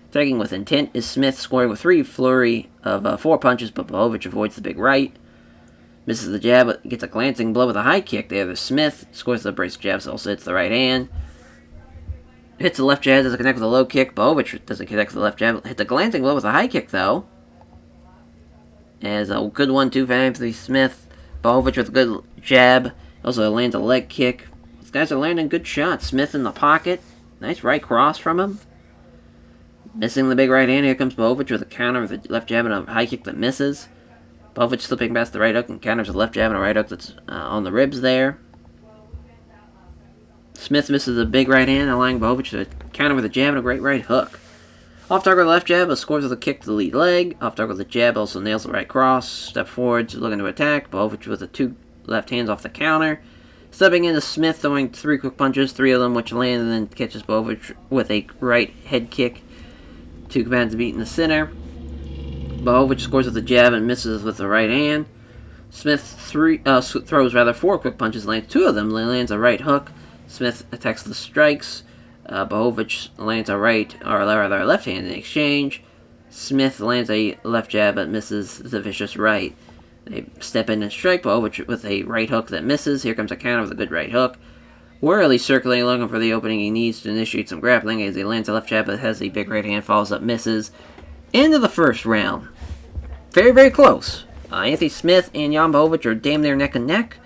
Striking with intent is Smith, scoring with 3 flurry of 4 punches, but Blachowicz avoids the big right. Misses the jab, but gets a glancing blow with a high kick there. The Smith scores the brace jabs, also hits the right hand. Hits the left jab, doesn't connect with a low kick. Blachowicz doesn't connect with the left jab. Hits a glancing blow with a high kick, though. As a good 1-2 for Anthony Smith. Blachowicz with a good jab. Also lands a leg kick. These guys are landing good shots. Smith in the pocket. Nice right cross from him. Missing the big right hand. Here comes Blachowicz with a counter with a left jab and a high kick that misses. Blachowicz slipping past the right hook and counters a left jab and a right hook that's on the ribs there. Smith misses a big right hand, allowing Blachowicz to counter with a jab and a great right hook. Off target with the left jab, but scores with a kick to the lead leg. Off target with the jab, also nails the right cross. Step forwards, looking to attack. Blachowicz with the 2 left hands off the counter. Stepping into Smith, throwing 3 quick punches, 3 of them which land, and then catches Blachowicz with a right head kick. 2 commands beat in the center. Blachowicz scores with the jab and misses with the right hand. Smith throws 4 quick punches, lands 2 of them, lands a right hook. Smith attacks the strikes. Blachowicz lands a right, or rather left hand in exchange. Smith lands a left jab but misses the vicious right. They step in and strike Blachowicz with a right hook that misses. Here comes a counter with a good right hook. Warily circulating, looking for the opening he needs to initiate some grappling as he lands a left jab but has a big right hand, follows up, misses. End of the first round. Very, very close. Anthony Smith and Jan Blachowicz are damn near neck and neck.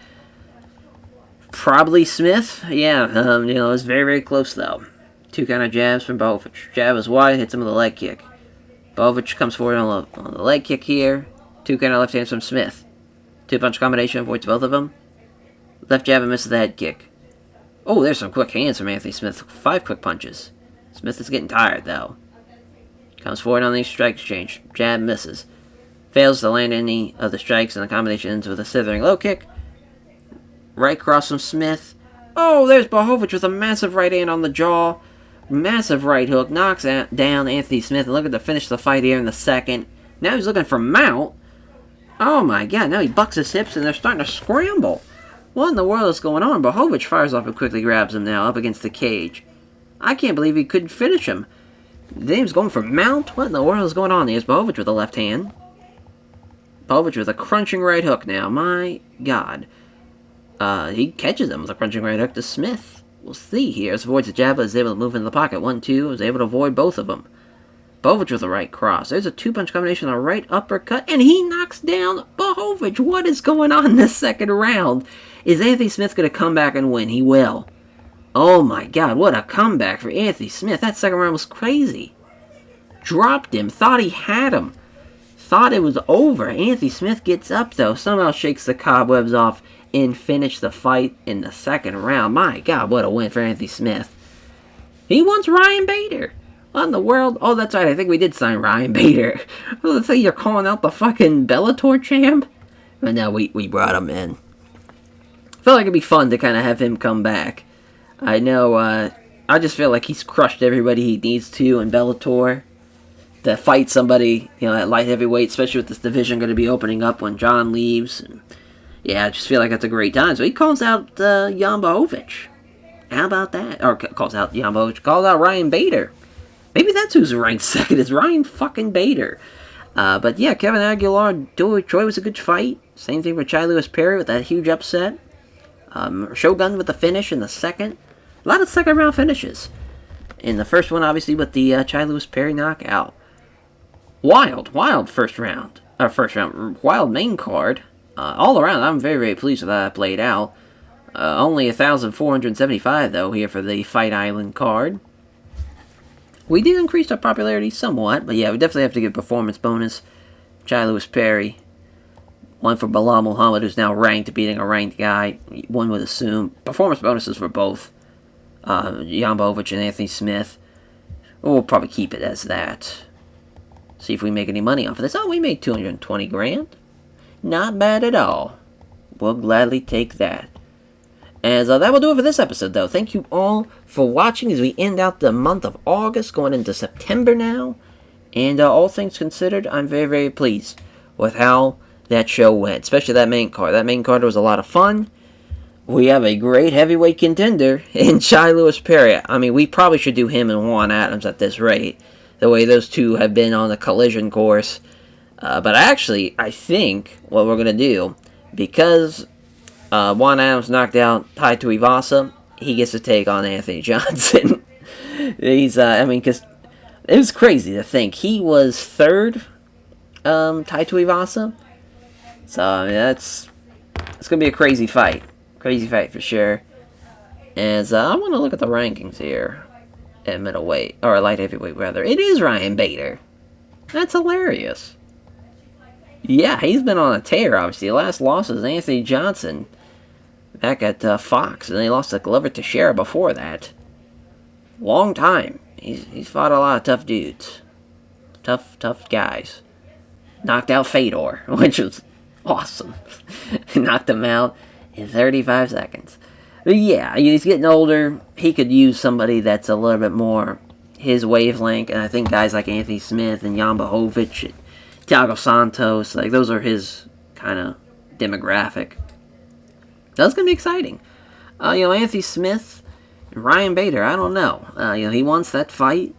Probably Smith. Yeah, it's very, very close, though. 2 counter jabs from Blachowicz. Jab is wide, hits him with a leg kick. Blachowicz comes forward on the leg kick here. 2 counter left hands from Smith. 2-punch combination avoids both of them. Left jab and misses the head kick. Oh, there's some quick hands from Anthony Smith. 5 quick punches. Smith is getting tired, though. Comes forward on the strike exchange. Jab misses. Fails to land any of the strikes, and the combination ends with a slithering low kick. Right cross from Smith. Oh, there's Blachowicz with a massive right hand on the jaw. Massive right hook. Knocks down Anthony Smith. And looking to finish the fight here in the second. Now he's looking for mount. Oh my god, now he bucks his hips and they're starting to scramble. What in the world is going on? Blachowicz fires off and quickly grabs him now up against the cage. I can't believe he couldn't finish him. Then he was going for mount? What in the world is going on? Here's Blachowicz with the left hand. Blachowicz with a crunching right hook now. My god. He catches him with a crunching right hook to Smith. We'll see here. Avoids the jab, but is able to move into the pocket. 1-2. Was able to avoid both of them. Blachowicz with a right cross. There's a 2-punch combination, a right uppercut, and he knocks down Blachowicz. What is going on in this second round? Is Anthony Smith going to come back and win? He will. Oh my god, what a comeback for Anthony Smith. That second round was crazy. Dropped him. Thought he had him. Thought it was over. Anthony Smith gets up, though. Somehow shakes the cobwebs off and finished the fight in the second round. My god, what a win for Anthony Smith. He wants Ryan Bader. What in the world? Oh, that's right. I think we did sign Ryan Bader. Well, let's say you're calling out the fucking Bellator champ. But no, we brought him in. Felt like it'd be fun to kind of have him come back. I know, I just feel like he's crushed everybody he needs to in Bellator. To fight somebody, at light heavyweight, especially with this division going to be opening up when John leaves. And yeah, I just feel like that's a great time. So he calls out Jan Blachowicz. How about that? Or calls out Jan Blachowicz. Calls out Ryan Bader. Maybe that's who's ranked second, is Ryan fucking Bader. But yeah, Kevin Aguilar, Troy was a good fight. Same thing for Chai Lewis Perry with that huge upset. Shogun with the finish in the second. A lot of second round finishes. In the first one, obviously, with the Chai Lewis Perry knockout. Wild first round. Wild main card. All around, I'm very, very pleased with how that played out. Only 1,475, though, here for the Fight Island card. We did increase our popularity somewhat, but yeah, we definitely have to give performance bonus. Chai Lewis Perry. One for Bilal Muhammad, who's now ranked, beating a ranked guy. One would assume. Performance bonuses for both. Jan Blachowicz and Anthony Smith. We'll probably keep it as that. See if we make any money off of this. Oh, we made 220 grand. Not bad at all. We'll gladly take that. As that will do it for this episode, though. Thank you all for watching as we end out the month of August, going into September now. And all things considered, I'm very, very pleased with how that show went, especially that main card. That main card was a lot of fun. We have a great heavyweight contender in Chai Lewis Perry. I mean, we probably should do him and Juan Adams at this rate, the way those two have been on the collision course. But actually, I think what we're going to do, because Juan Adams knocked out Tai Tuivasa, he gets to take on Anthony Johnson. Because it was crazy to think. He was third, Tai Tuivasa. So, I mean, it's going to be a crazy fight. Crazy fight for sure. As I want to look at the rankings here at middleweight, or light heavyweight rather. It is Ryan Bader. That's hilarious. Yeah, he's been on a tear, obviously. The last loss was Anthony Johnson back at Fox, and they lost to Glover Teixeira before that. Long time. He's fought a lot of tough dudes. Tough guys. Knocked out Fedor, which was awesome. Knocked him out in 35 seconds. But yeah, he's getting older. He could use somebody that's a little bit more his wavelength, and I think guys like Anthony Smith and Jan Blachowicz and Thiago Santos, like those are his kind of demographic. That's going to be exciting. Anthony Smith and Ryan Bader, I don't know. He wants that fight.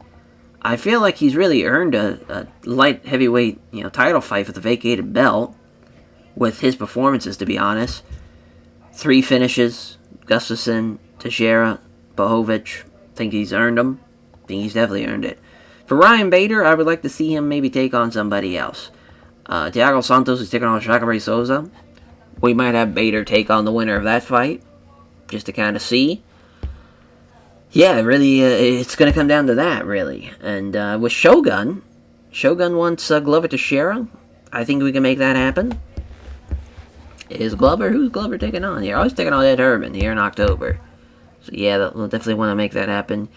I feel like he's really earned a light heavyweight, title fight with a vacated belt with his performances, to be honest. 3 finishes, Gustafsson, Teixeira, Blachowicz. Think he's earned them. Think he's definitely earned it. For Ryan Bader, I would like to see him maybe take on somebody else. Thiago Santos is taking on Jacare Souza. We might have Bader take on the winner of that fight, just to kind of see. Yeah, really, it's going to come down to that, really. And with Shogun wants Glover Teixeira. I think we can make that happen. Who's Glover taking on here? I was taking on Ed Herman here in October. So yeah, we'll definitely want to make that happen.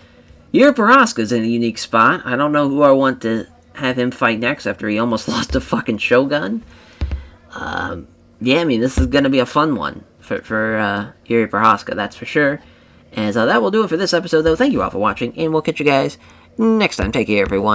Yuri Prochazka's in a unique spot. I don't know who I want to have him fight next after he almost lost to fucking Shogun. This is going to be a fun one for Yuri Prochazka, that's for sure. And so that will do it for this episode, though. Thank you all for watching, and we'll catch you guys next time. Take care, everyone.